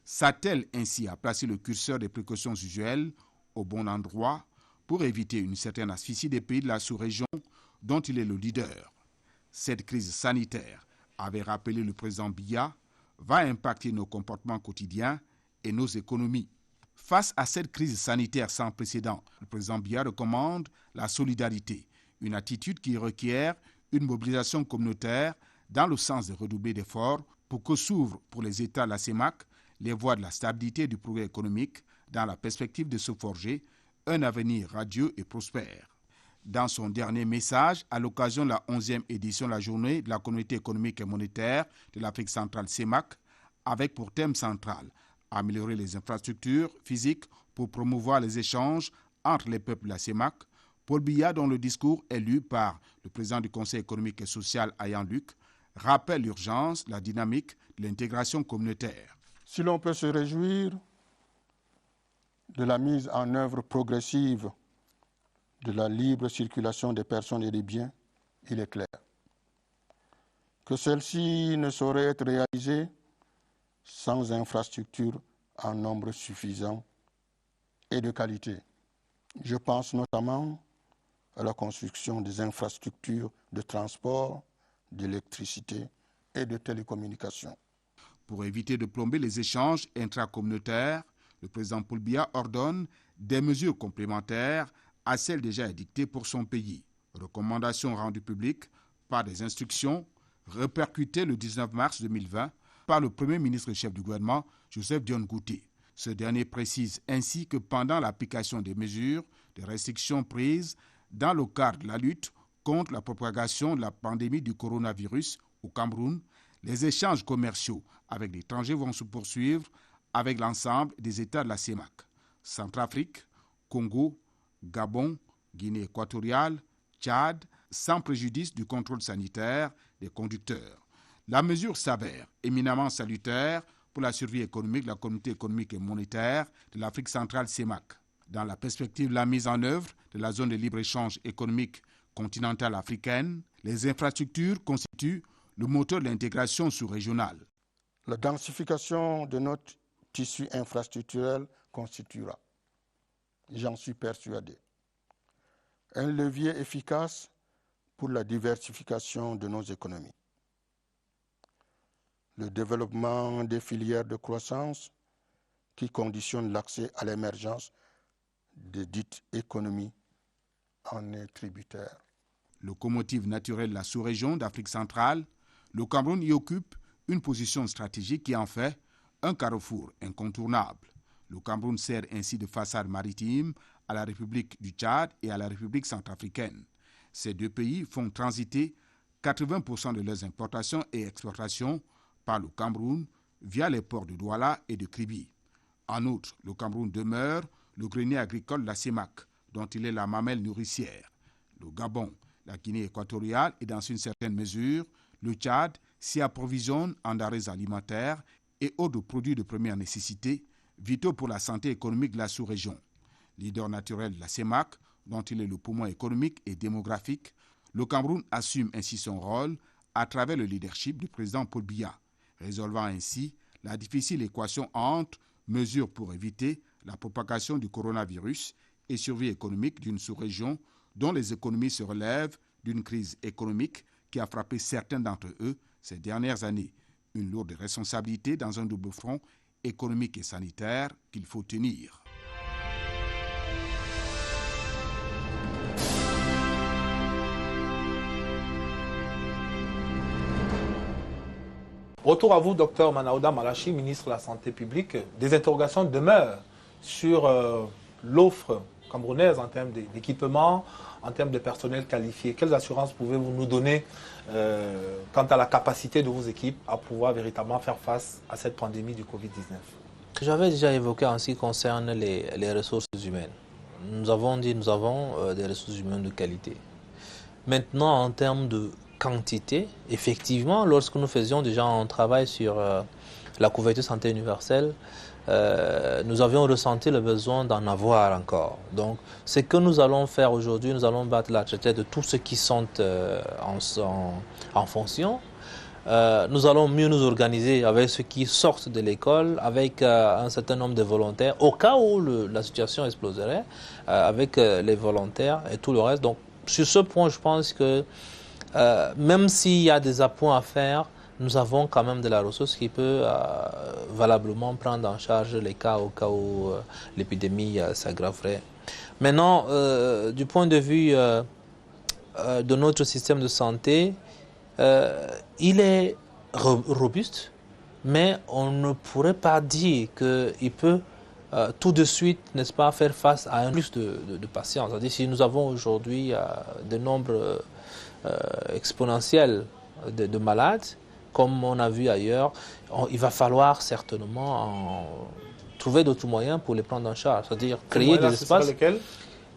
s'attelle ainsi à placer le curseur des précautions usuelles au bon endroit pour éviter une certaine asphyxie des pays de la sous-région dont il est le leader. Cette crise sanitaire, avait rappelé le président Biya, va impacter nos comportements quotidiens et nos économies. Face à cette crise sanitaire sans précédent, le président Biya recommande la solidarité, une attitude qui requiert une mobilisation communautaire dans le sens de redoubler d'efforts pour que s'ouvrent pour les États de la CEMAC les voies de la stabilité et du progrès économique dans la perspective de se forger un avenir radieux et prospère. Dans son dernier message, à l'occasion de la 11e édition de la journée de la communauté économique et monétaire de l'Afrique centrale CEMAC, avec pour thème central améliorer les infrastructures physiques pour promouvoir les échanges entre les peuples de la CEMAC, Paul Biya, dont le discours est lu par le président du Conseil économique et social, Ayan Luc, rappelle l'urgence, la dynamique de l'intégration communautaire. Si l'on peut se réjouir de la mise en œuvre progressive de la libre circulation des personnes et des biens, il est clair que celle-ci ne saurait être réalisée sans infrastructures en nombre suffisant et de qualité. Je pense notamment à la construction des infrastructures de transport, d'électricité et de télécommunications. Pour éviter de plomber les échanges intracommunautaires, le président Paul Biya ordonne des mesures complémentaires à celles déjà édictées pour son pays. Recommandations rendues publiques par des instructions répercutées le 19 mars 2020 par le Premier ministre et chef du gouvernement, Joseph Dione Ngouté. Ce dernier précise ainsi que pendant l'application des mesures de restriction prises dans le cadre de la lutte contre la propagation de la pandémie du coronavirus au Cameroun, les échanges commerciaux avec l'étranger vont se poursuivre avec l'ensemble des États de la CEMAC, Centrafrique, Congo, Gabon, Guinée équatoriale, Tchad, sans préjudice du contrôle sanitaire des conducteurs. La mesure s'avère éminemment salutaire pour la survie économique de la communauté économique et monétaire de l'Afrique centrale CEMAC. Dans la perspective de la mise en œuvre de la zone de libre-échange économique continentale africaine, les infrastructures constituent le moteur de l'intégration sous-régionale. La densification de notre tissu infrastructurel constituera, j'en suis persuadé, un levier efficace pour la diversification de nos économies. Le développement des filières de croissance qui conditionnent l'accès à l'émergence de dites économies en est tributaire. Locomotive naturelle de la sous-région d'Afrique centrale, le Cameroun y occupe une position stratégique qui en fait un carrefour incontournable. Le Cameroun sert ainsi de façade maritime à la République du Tchad et à la République centrafricaine. Ces deux pays font transiter 80% de leurs importations et exportations par le Cameroun via les ports de Douala et de Kribi. En outre, le Cameroun demeure le grenier agricole de la CEMAC, dont il est la mamelle nourricière. Le Gabon, la Guinée équatoriale et dans une certaine mesure, le Tchad s'y approvisionne en denrées alimentaires et autres produits de première nécessité, vitaux pour la santé économique de la sous-région. Leader naturel de la CEMAC, dont il est le poumon économique et démographique, le Cameroun assume ainsi son rôle à travers le leadership du président Paul Biya, résolvant ainsi la difficile équation entre mesures pour éviter la propagation du coronavirus et survie économique d'une sous-région dont les économies se relèvent d'une crise économique qui a frappé certains d'entre eux ces dernières années. Une lourde responsabilité dans un double front économique et sanitaire qu'il faut tenir. Retour à vous, Dr Manaouda Malachi, ministre de la Santé publique. Des interrogations demeurent sur l'offre camerounaise en termes d'équipement, en termes de personnel qualifié. Quelles assurances pouvez-vous nous donner quant à la capacité de vos équipes à pouvoir véritablement faire face à cette pandémie du Covid-19? J'avais déjà évoqué en ce qui concerne les ressources humaines. Nous avons dit nous avons des ressources humaines de qualité. Maintenant, en termes de quantité, effectivement, lorsque nous faisions déjà un travail sur la couverture santé universelle, nous avions ressenti le besoin d'en avoir encore. Donc, ce que nous allons faire aujourd'hui, nous allons battre la retraite de tous ceux qui sont en fonction. Nous allons mieux nous organiser avec ceux qui sortent de l'école, avec un certain nombre de volontaires, au cas où la situation exploserait, avec les volontaires et tout le reste. Donc, sur ce point, je pense que même s'il y a des appoints à faire, nous avons quand même de la ressource qui peut valablement prendre en charge les cas au cas où l'épidémie s'aggraverait. Maintenant, du point de vue de notre système de santé, il est robuste, mais on ne pourrait pas dire qu'il peut tout de suite, n'est-ce pas, faire face à un plus de patients. C'est-à-dire si nous avons aujourd'hui des nombres exponentiels de malades, comme on a vu ailleurs, il va falloir certainement trouver d'autres moyens pour les prendre en charge. C'est-à-dire créer des espaces.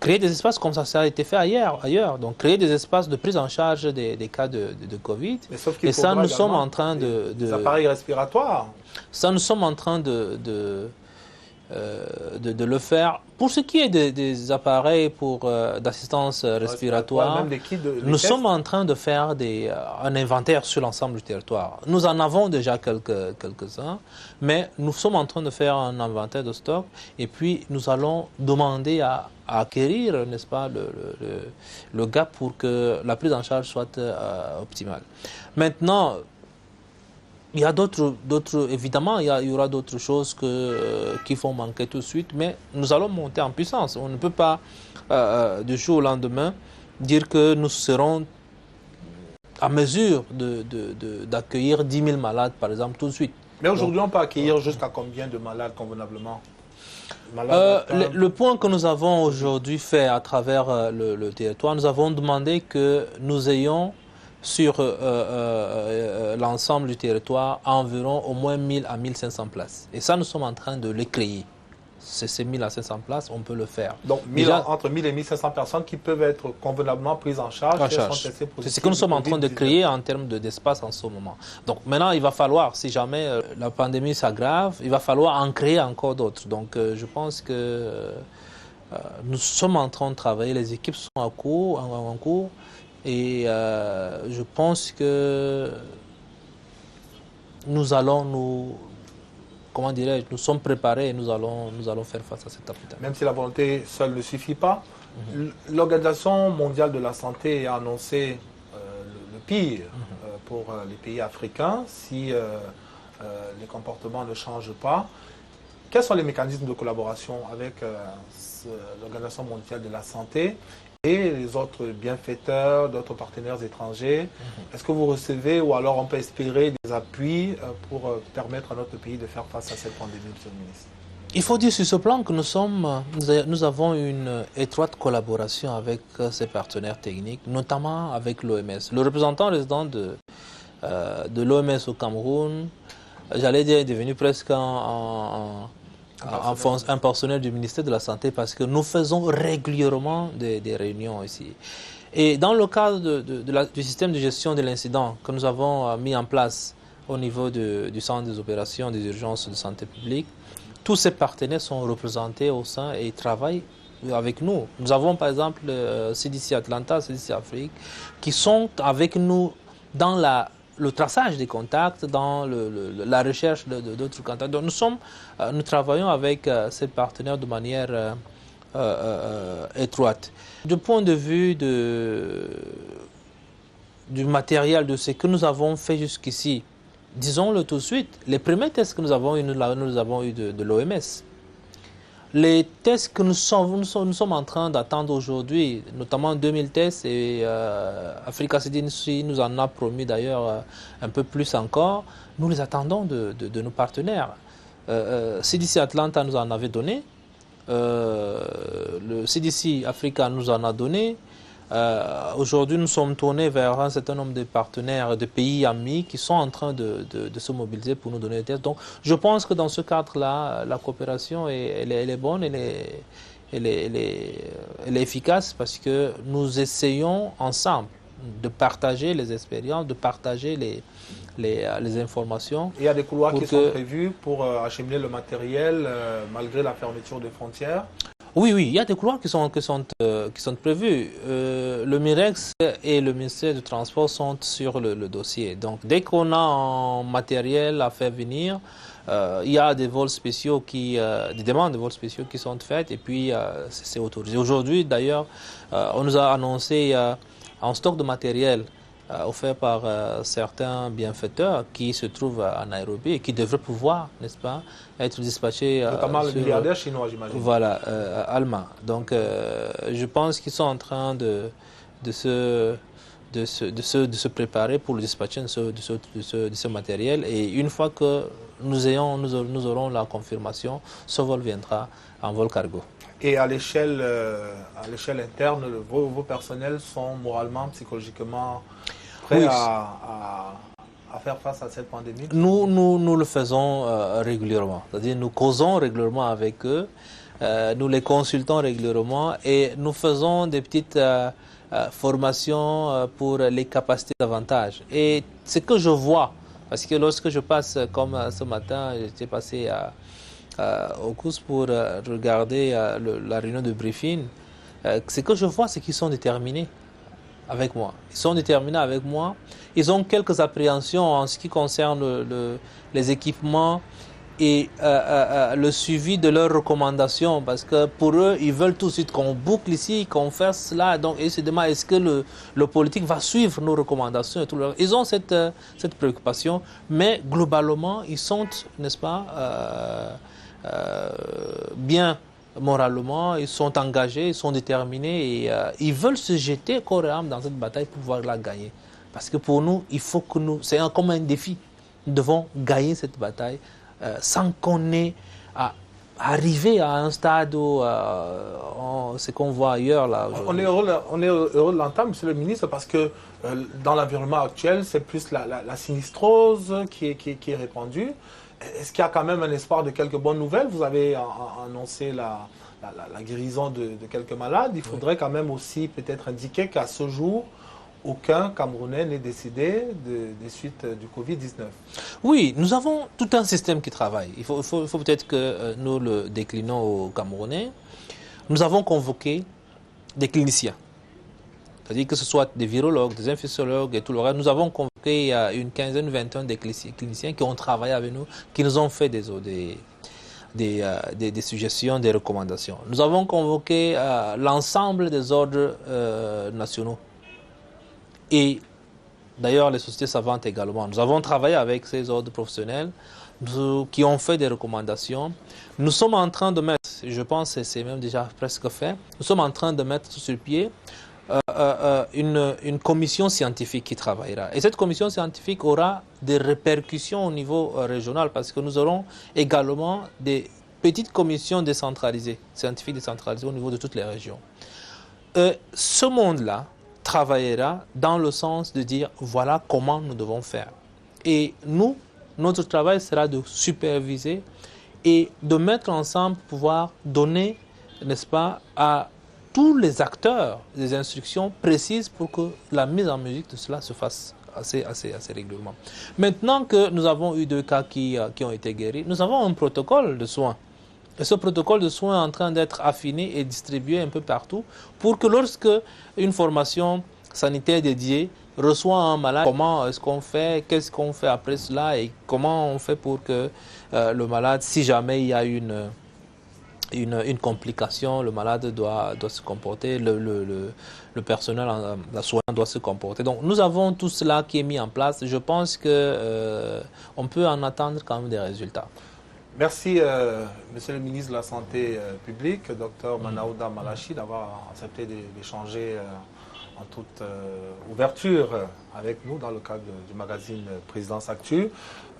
Créer des espaces comme ça a été fait ailleurs. Donc créer des espaces de prise en charge des cas de Covid. Et ça, nous sommes en train des appareils respiratoires. Ça, nous sommes en train de le faire. Pour ce qui est des appareils d'assistance respiratoire, nous sommes en train de faire un inventaire sur l'ensemble du territoire. Nous en avons déjà quelques-uns, mais nous sommes en train de faire un inventaire de stock et puis nous allons demander à acquérir, n'est-ce pas, le gap pour que la prise en charge soit optimale. Maintenant, il y a évidemment, il y aura d'autres choses qui vont manquer tout de suite, mais nous allons monter en puissance. On ne peut pas, du jour au lendemain, dire que nous serons à mesure d'accueillir 10 000 malades, par exemple, tout de suite. Mais aujourd'hui, on peut accueillir jusqu'à combien de malades convenablement? Le point que nous avons aujourd'hui fait à travers le territoire, nous avons demandé que nous ayons sur l'ensemble du territoire environ au moins 1000 à 1500 places. Et ça, nous sommes en train de les créer. Ces 1000 à 500 places, on peut le faire. Donc, entre 1000 et 1500 personnes qui peuvent être convenablement prises en charge. C'est ce que nous sommes en train de créer en termes d'espace en ce moment. Donc maintenant, il va falloir, si jamais la pandémie s'aggrave, il va falloir en créer encore d'autres. Donc je pense que nous sommes en train de travailler, les équipes sont en cours. Et je pense que nous allons nous sommes préparés et nous allons faire face à cette épidémie. Même si la volonté seule ne suffit pas, l'Organisation mondiale de la santé a annoncé le pire pour les pays africains si les comportements ne changent pas. Quels sont les mécanismes de collaboration avec l'Organisation mondiale de la santé et les autres bienfaiteurs, d'autres partenaires étrangers? Est-ce que vous recevez ou alors on peut espérer des appuis pour permettre à notre pays de faire face à cette pandémie, Monsieur le ministre? Il faut dire sur ce plan que nous avons une étroite collaboration avec ces partenaires techniques, notamment avec l'OMS. Le représentant résident de l'OMS au Cameroun, j'allais dire, est devenu presque un personnel du ministère de la Santé parce que nous faisons régulièrement des réunions ici. Et dans le cadre du système de gestion de l'incident que nous avons mis en place au niveau du centre des opérations des urgences de santé publique, tous ces partenaires sont représentés au sein et travaillent avec nous. Nous avons par exemple CDC Atlanta, CDC Afrique, qui sont avec nous dans le traçage des contacts, dans la recherche d'autres contacts. Donc nous travaillons avec ces partenaires de manière étroite. Du point de vue du matériel, de ce que nous avons fait jusqu'ici, disons-le tout de suite, les premiers tests que nous avons eus de l'OMS. Les tests que nous sommes en train d'attendre aujourd'hui, notamment 2000 tests, et Africa CDC nous en a promis d'ailleurs un peu plus encore, nous les attendons de nos partenaires. CDC Atlanta nous en avait donné, le CDC Africa nous en a donné. Aujourd'hui, nous sommes tournés vers un certain nombre de partenaires, de pays amis qui sont en train de se mobiliser pour nous donner des tests. Donc, je pense que dans ce cadre-là, la coopération, elle est bonne, elle est efficace parce que nous essayons ensemble de partager les expériences, de partager les informations. Il y a des couloirs qui sont prévus pour acheminer le matériel malgré la fermeture des frontières. Oui, il y a des couloirs qui sont prévus. Le MIREX et le ministère du Transport sont sur le dossier. Donc, dès qu'on a un matériel à faire venir, il y a des vols spéciaux des demandes de vols spéciaux qui sont faites et puis c'est autorisé. Aujourd'hui, d'ailleurs, on nous a annoncé un stock de matériel offert par certains bienfaiteurs qui se trouvent à Nairobi et qui devraient pouvoir, n'est-ce pas, être dispatchés. Notamment le milliardaire chinois, j'imagine. Voilà, allemand. Donc, je pense qu'ils sont en train de se préparer pour le dispatcher de ce matériel. Et une fois que nous aurons la confirmation, ce vol viendra en vol cargo. Et à l'échelle interne, vos personnels sont moralement, psychologiquement prêts à faire face à cette pandémie? Nous le faisons régulièrement. C'est-à-dire nous causons régulièrement avec eux, nous les consultons régulièrement et nous faisons des petites formations pour les capacités davantage. Et ce que je vois, parce que lorsque je passe, comme ce matin, j'étais passé au cours pour regarder la réunion de briefing, ce que je vois, c'est qu'ils sont déterminés avec moi. Ils sont déterminés avec moi. Ils ont quelques appréhensions en ce qui concerne les équipements et le suivi de leurs recommandations, parce que pour eux, ils veulent tout de suite qu'on boucle ici, qu'on fasse cela. Donc, ils se demandent est-ce que le politique va suivre nos recommandations et tout. Ils ont cette préoccupation, mais globalement, ils sont, n'est-ce pas, bien moralement, ils sont engagés, ils sont déterminés et ils veulent se jeter corps et âme dans cette bataille pour pouvoir la gagner. Parce que pour nous, il faut que c'est comme un défi. Nous devons gagner cette bataille sans qu'on ait à arriver à un stade où ce qu'on voit ailleurs. Là, on est heureux de l'entendre, Monsieur le ministre, parce que dans l'environnement actuel, c'est plus la sinistrose qui est répandue. Est-ce qu'il y a quand même un espoir de quelques bonnes nouvelles? Vous avez annoncé la guérison de quelques malades. Il faudrait quand même aussi peut-être indiquer qu'à ce jour, aucun Camerounais n'est décédé des suites du Covid-19. Oui, nous avons tout un système qui travaille. Il faut peut-être que nous le déclinons aux Camerounais. Nous avons convoqué des cliniciens. C'est-à-dire que ce soit des virologues, des infectiologues et tout le reste. Nous avons convoqué une quinzaine, une vingtaine de cliniciens qui ont travaillé avec nous, qui nous ont fait des suggestions, des recommandations. Nous avons convoqué l'ensemble des ordres nationaux. Et d'ailleurs, les sociétés savantes également. Nous avons travaillé avec ces ordres professionnels qui ont fait des recommandations. Nous sommes en train de mettre, je pense que c'est même déjà presque fait, nous sommes en train de mettre sur pied une commission scientifique qui travaillera. Et cette commission scientifique aura des répercussions au niveau régional parce que nous aurons également des petites commissions décentralisées, scientifiques décentralisées au niveau de toutes les régions. Ce monde-là travaillera dans le sens de dire voilà comment nous devons faire. Et nous, notre travail sera de superviser et de mettre ensemble pour pouvoir donner, n'est-ce pas, à tous les acteurs des instructions précises pour que la mise en musique de cela se fasse assez régulièrement. Maintenant que nous avons eu 2 cas qui ont été guéris, nous avons un protocole de soins. Et ce protocole de soins est en train d'être affiné et distribué un peu partout pour que lorsque une formation sanitaire dédiée reçoit un malade, comment est-ce qu'on fait, qu'est-ce qu'on fait après cela et comment on fait pour que le malade, si jamais il y a une complication, le malade doit se comporter, le personnel, la soignant doit se comporter. Donc nous avons tout cela qui est mis en place. Je pense que on peut en attendre quand même des résultats. Merci, Monsieur le ministre de la Santé publique, Dr Manaouda Malachi, d'avoir accepté d'échanger en toute ouverture avec nous dans le cadre du magazine Présidence Actu.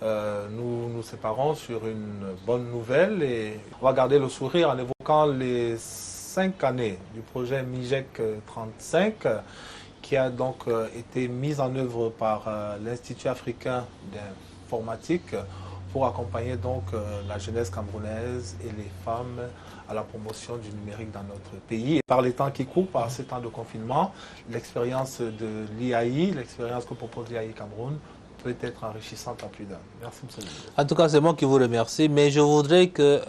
Nous nous séparons sur une bonne nouvelle et on va garder le sourire en évoquant les 5 années du projet MIGEC 35 qui a donc été mis en œuvre par l'Institut africain d'informatique pour accompagner donc la jeunesse camerounaise et les femmes à la promotion du numérique dans notre pays. Et par les temps qui courent, par ces temps de confinement, l'expérience de l'IAI, l'expérience que propose l'IAI Cameroun, peut être enrichissante à plus d'un. Merci, M. le ministre. En tout cas, c'est moi qui vous remercie, mais je voudrais que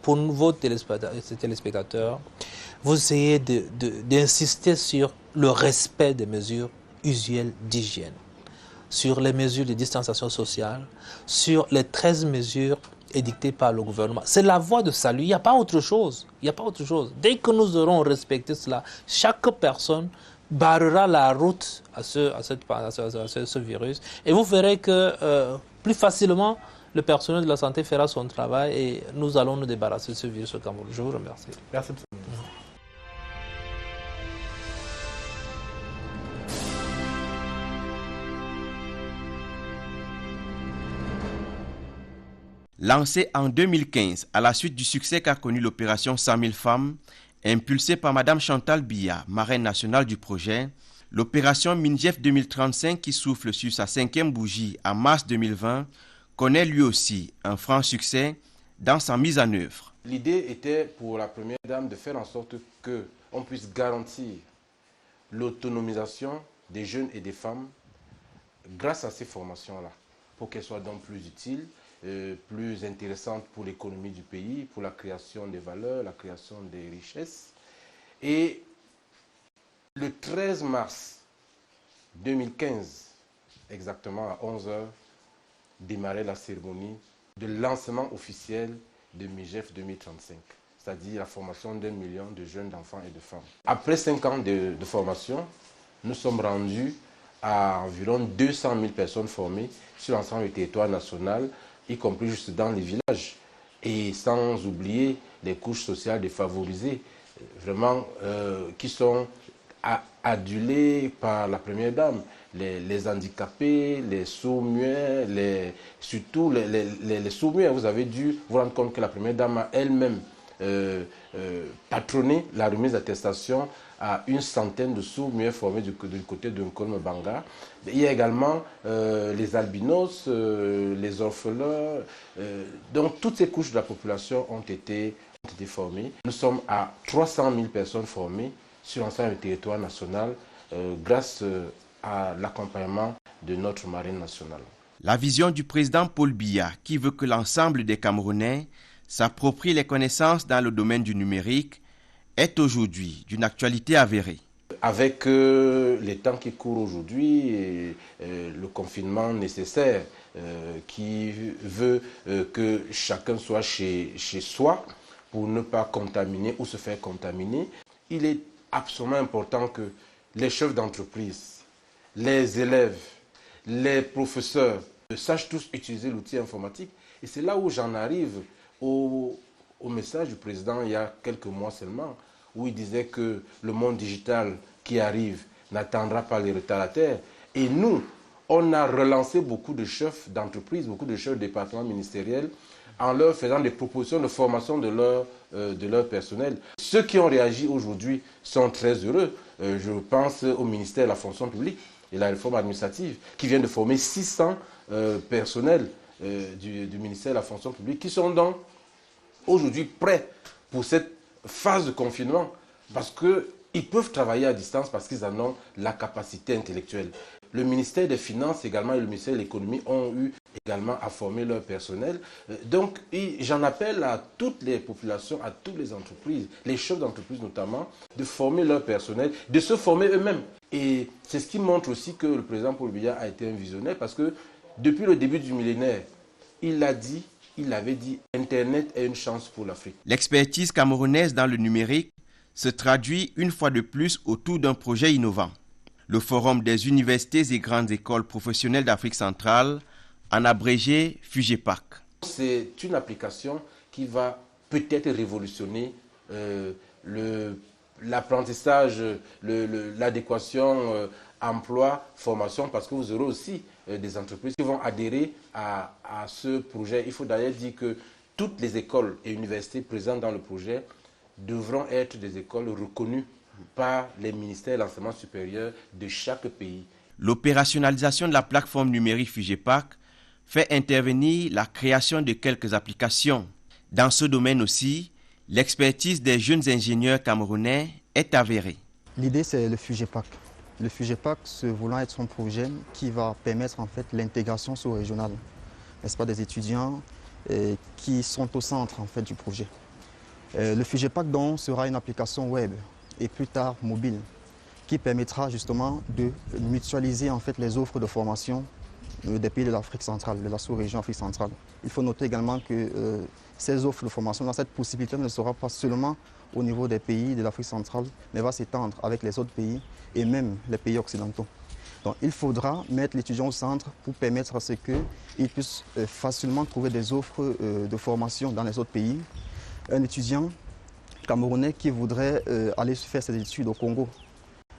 pour vos téléspectateurs, vous essayez d'insister sur le respect des mesures usuelles d'hygiène, sur les mesures de distanciation sociale, sur les 13 mesures édictées par le gouvernement. C'est la voie de salut, il n'y a pas autre chose. Il n'y a pas autre chose. Dès que nous aurons respecté cela, chaque personne barrera la route à ce virus. Et vous verrez que plus facilement, le personnel de la santé fera son travail et nous allons nous débarrasser de ce virus au Cameroun. Je vous remercie. Merci, M. le ministre. Lancée en 2015 à la suite du succès qu'a connu l'opération 100 000 femmes, impulsée par Mme Chantal Biya, marraine nationale du projet, l'opération MINJEF 2035 qui souffle sur sa 5e bougie en mars 2020 connaît lui aussi un franc succès dans sa mise en œuvre. L'idée était pour la première dame de faire en sorte qu'on puisse garantir l'autonomisation des jeunes et des femmes grâce à ces formations-là, pour qu'elles soient donc plus utiles, plus intéressante pour l'économie du pays, pour la création des valeurs, la création des richesses. Et le 13 mars 2015, exactement à 11h, démarrait la cérémonie de lancement officiel de MIGEF 2035, c'est-à-dire la formation d'1 million de jeunes d'enfants et de femmes. Après 5 ans de formation, nous sommes rendus à environ 200 000 personnes formées sur l'ensemble du territoire national, y compris juste dans les villages, et sans oublier les couches sociales défavorisées, vraiment qui sont adulées par la première dame, les handicapés, les sourds-muets, surtout les sourds-muets. Vous avez dû vous rendre compte que la première dame a elle-même patronné la remise d'attestation à une centaine de sourds-muets formés du côté de Nkolme Banga. Il y a également les albinos, les orphelins. Donc toutes ces couches de la population ont été formées. Nous sommes à 300 000 personnes formées sur l'ensemble du territoire national grâce à l'accompagnement de notre marine nationale. La vision du président Paul Biya qui veut que l'ensemble des Camerounais s'approprient les connaissances dans le domaine du numérique est aujourd'hui d'une actualité avérée. Avec les temps qui courent aujourd'hui et le confinement nécessaire qui veut que chacun soit chez soi pour ne pas contaminer ou se faire contaminer, il est absolument important que les chefs d'entreprise, les élèves, les professeurs sachent tous utiliser l'outil informatique. Et c'est là où j'en arrive au message du président il y a quelques mois seulement, où il disait que le monde digital qui arrive n'attendra pas les retardataires. Et nous, on a relancé beaucoup de chefs d'entreprise, beaucoup de chefs de départements ministériels, en leur faisant des propositions de formation de leur personnel. Ceux qui ont réagi aujourd'hui sont très heureux. Je pense au ministère de la fonction publique et la réforme administrative, qui vient de former 600 personnels du ministère de la fonction publique, qui sont donc aujourd'hui prêts pour cette phase de confinement, parce qu'ils peuvent travailler à distance, parce qu'ils en ont la capacité intellectuelle. Le ministère des Finances également et le ministère de l'Économie ont eu également à former leur personnel. Donc, j'en appelle à toutes les populations, à toutes les entreprises, les chefs d'entreprise notamment, de former leur personnel, de se former eux-mêmes. Et c'est ce qui montre aussi que le président Paul Biya a été un visionnaire, parce que depuis le début du millénaire, il a dit il avait dit « Internet est une chance pour l'Afrique ». L'expertise camerounaise dans le numérique se traduit une fois de plus autour d'un projet innovant. Le Forum des universités et grandes écoles professionnelles d'Afrique centrale, en abrégé FUGEPAC. C'est une application qui va peut-être révolutionner l'apprentissage, l'adéquation emploi-formation, parce que vous aurez aussi des entreprises qui vont adhérer à ce projet. Il faut d'ailleurs dire que toutes les écoles et universités présentes dans le projet devront être des écoles reconnues par les ministères de l'enseignement supérieur de chaque pays. L'opérationnalisation de la plateforme numérique FUGEPAC fait intervenir la création de quelques applications. Dans ce domaine aussi, l'expertise des jeunes ingénieurs camerounais est avérée. L'idée, c'est le FUGEPAC. Le FUGEPAC se voulant être son projet qui va permettre en fait l'intégration sous-régionale, n'est-ce pas, des étudiants qui sont au centre en fait du projet. Le FUGEPAC donc sera une application web et plus tard mobile qui permettra justement de mutualiser en fait les offres de formation des pays de l'Afrique centrale, de la sous-région Afrique centrale. Il faut noter également que ces offres de formation, cette possibilité ne sera pas seulement au niveau des pays de l'Afrique centrale, mais va s'étendre avec les autres pays et même les pays occidentaux. Donc il faudra mettre l'étudiant au centre pour permettre à ce qu'il puisse facilement trouver des offres de formation dans les autres pays. Un étudiant camerounais qui voudrait aller faire ses études au Congo.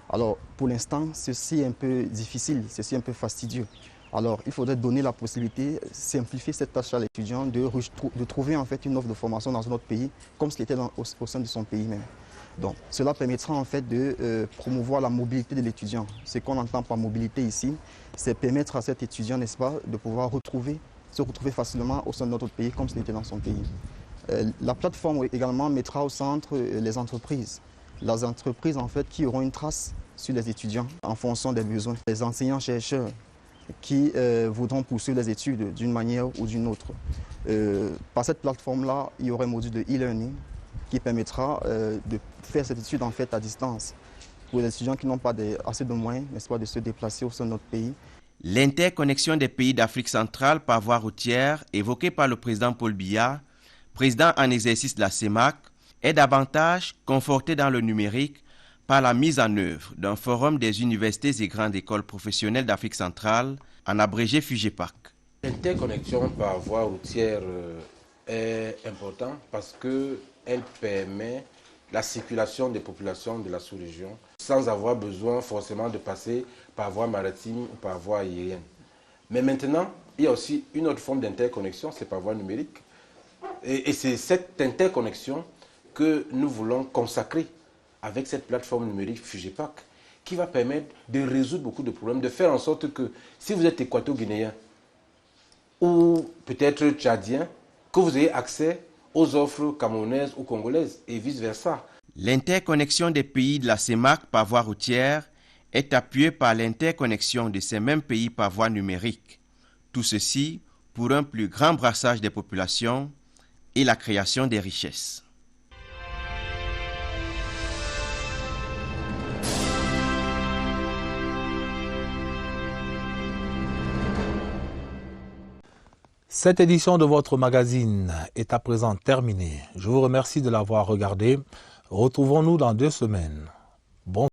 Alors pour l'instant, ceci est un peu difficile, ceci est un peu fastidieux. Alors il faudrait donner la possibilité, simplifier cette tâche à l'étudiant de trouver en fait une offre de formation dans un autre pays, comme ce qui était au sein de son pays même. Donc cela permettra en fait de promouvoir la mobilité de l'étudiant. Ce qu'on entend par mobilité ici, c'est permettre à cet étudiant, n'est-ce pas, de pouvoir se retrouver facilement au sein de notre pays comme ce n'était dans son pays. La plateforme également mettra au centre les entreprises. Les entreprises en fait qui auront une trace sur les étudiants en fonction des besoins. Les enseignants-chercheurs qui voudront poursuivre les études d'une manière ou d'une autre. Par cette plateforme-là, il y aura un module de e-learning qui permettra de faire cette étude en fait à distance pour les étudiants qui n'ont pas assez de moyens, n'est-ce pas, de se déplacer au sein de notre pays. L'interconnexion des pays d'Afrique centrale par voie routière, évoquée par le président Paul Biya, président en exercice de la CEMAC, est davantage confortée dans le numérique par la mise en œuvre d'un forum des universités et grandes écoles professionnelles d'Afrique centrale, en abrégé FUGEPAC. L'interconnexion par voie routière est importante parce qu'elle permet la circulation des populations de la sous-région sans avoir besoin forcément de passer par voie maritime ou par voie aérienne. Mais maintenant, il y a aussi une autre forme d'interconnexion, c'est par voie numérique. Et c'est cette interconnexion que nous voulons consacrer avec cette plateforme numérique FUGEPAC qui va permettre de résoudre beaucoup de problèmes, de faire en sorte que si vous êtes équato-guinéen ou peut-être tchadien, que vous ayez accès aux offres camerounaises ou congolaises et vice-versa. L'interconnexion des pays de la CEMAC par voie routière est appuyée par l'interconnexion de ces mêmes pays par voie numérique. Tout ceci pour un plus grand brassage des populations et la création des richesses. Cette édition de votre magazine est à présent terminée. Je vous remercie de l'avoir regardé. Retrouvons-nous dans 2 semaines. Bon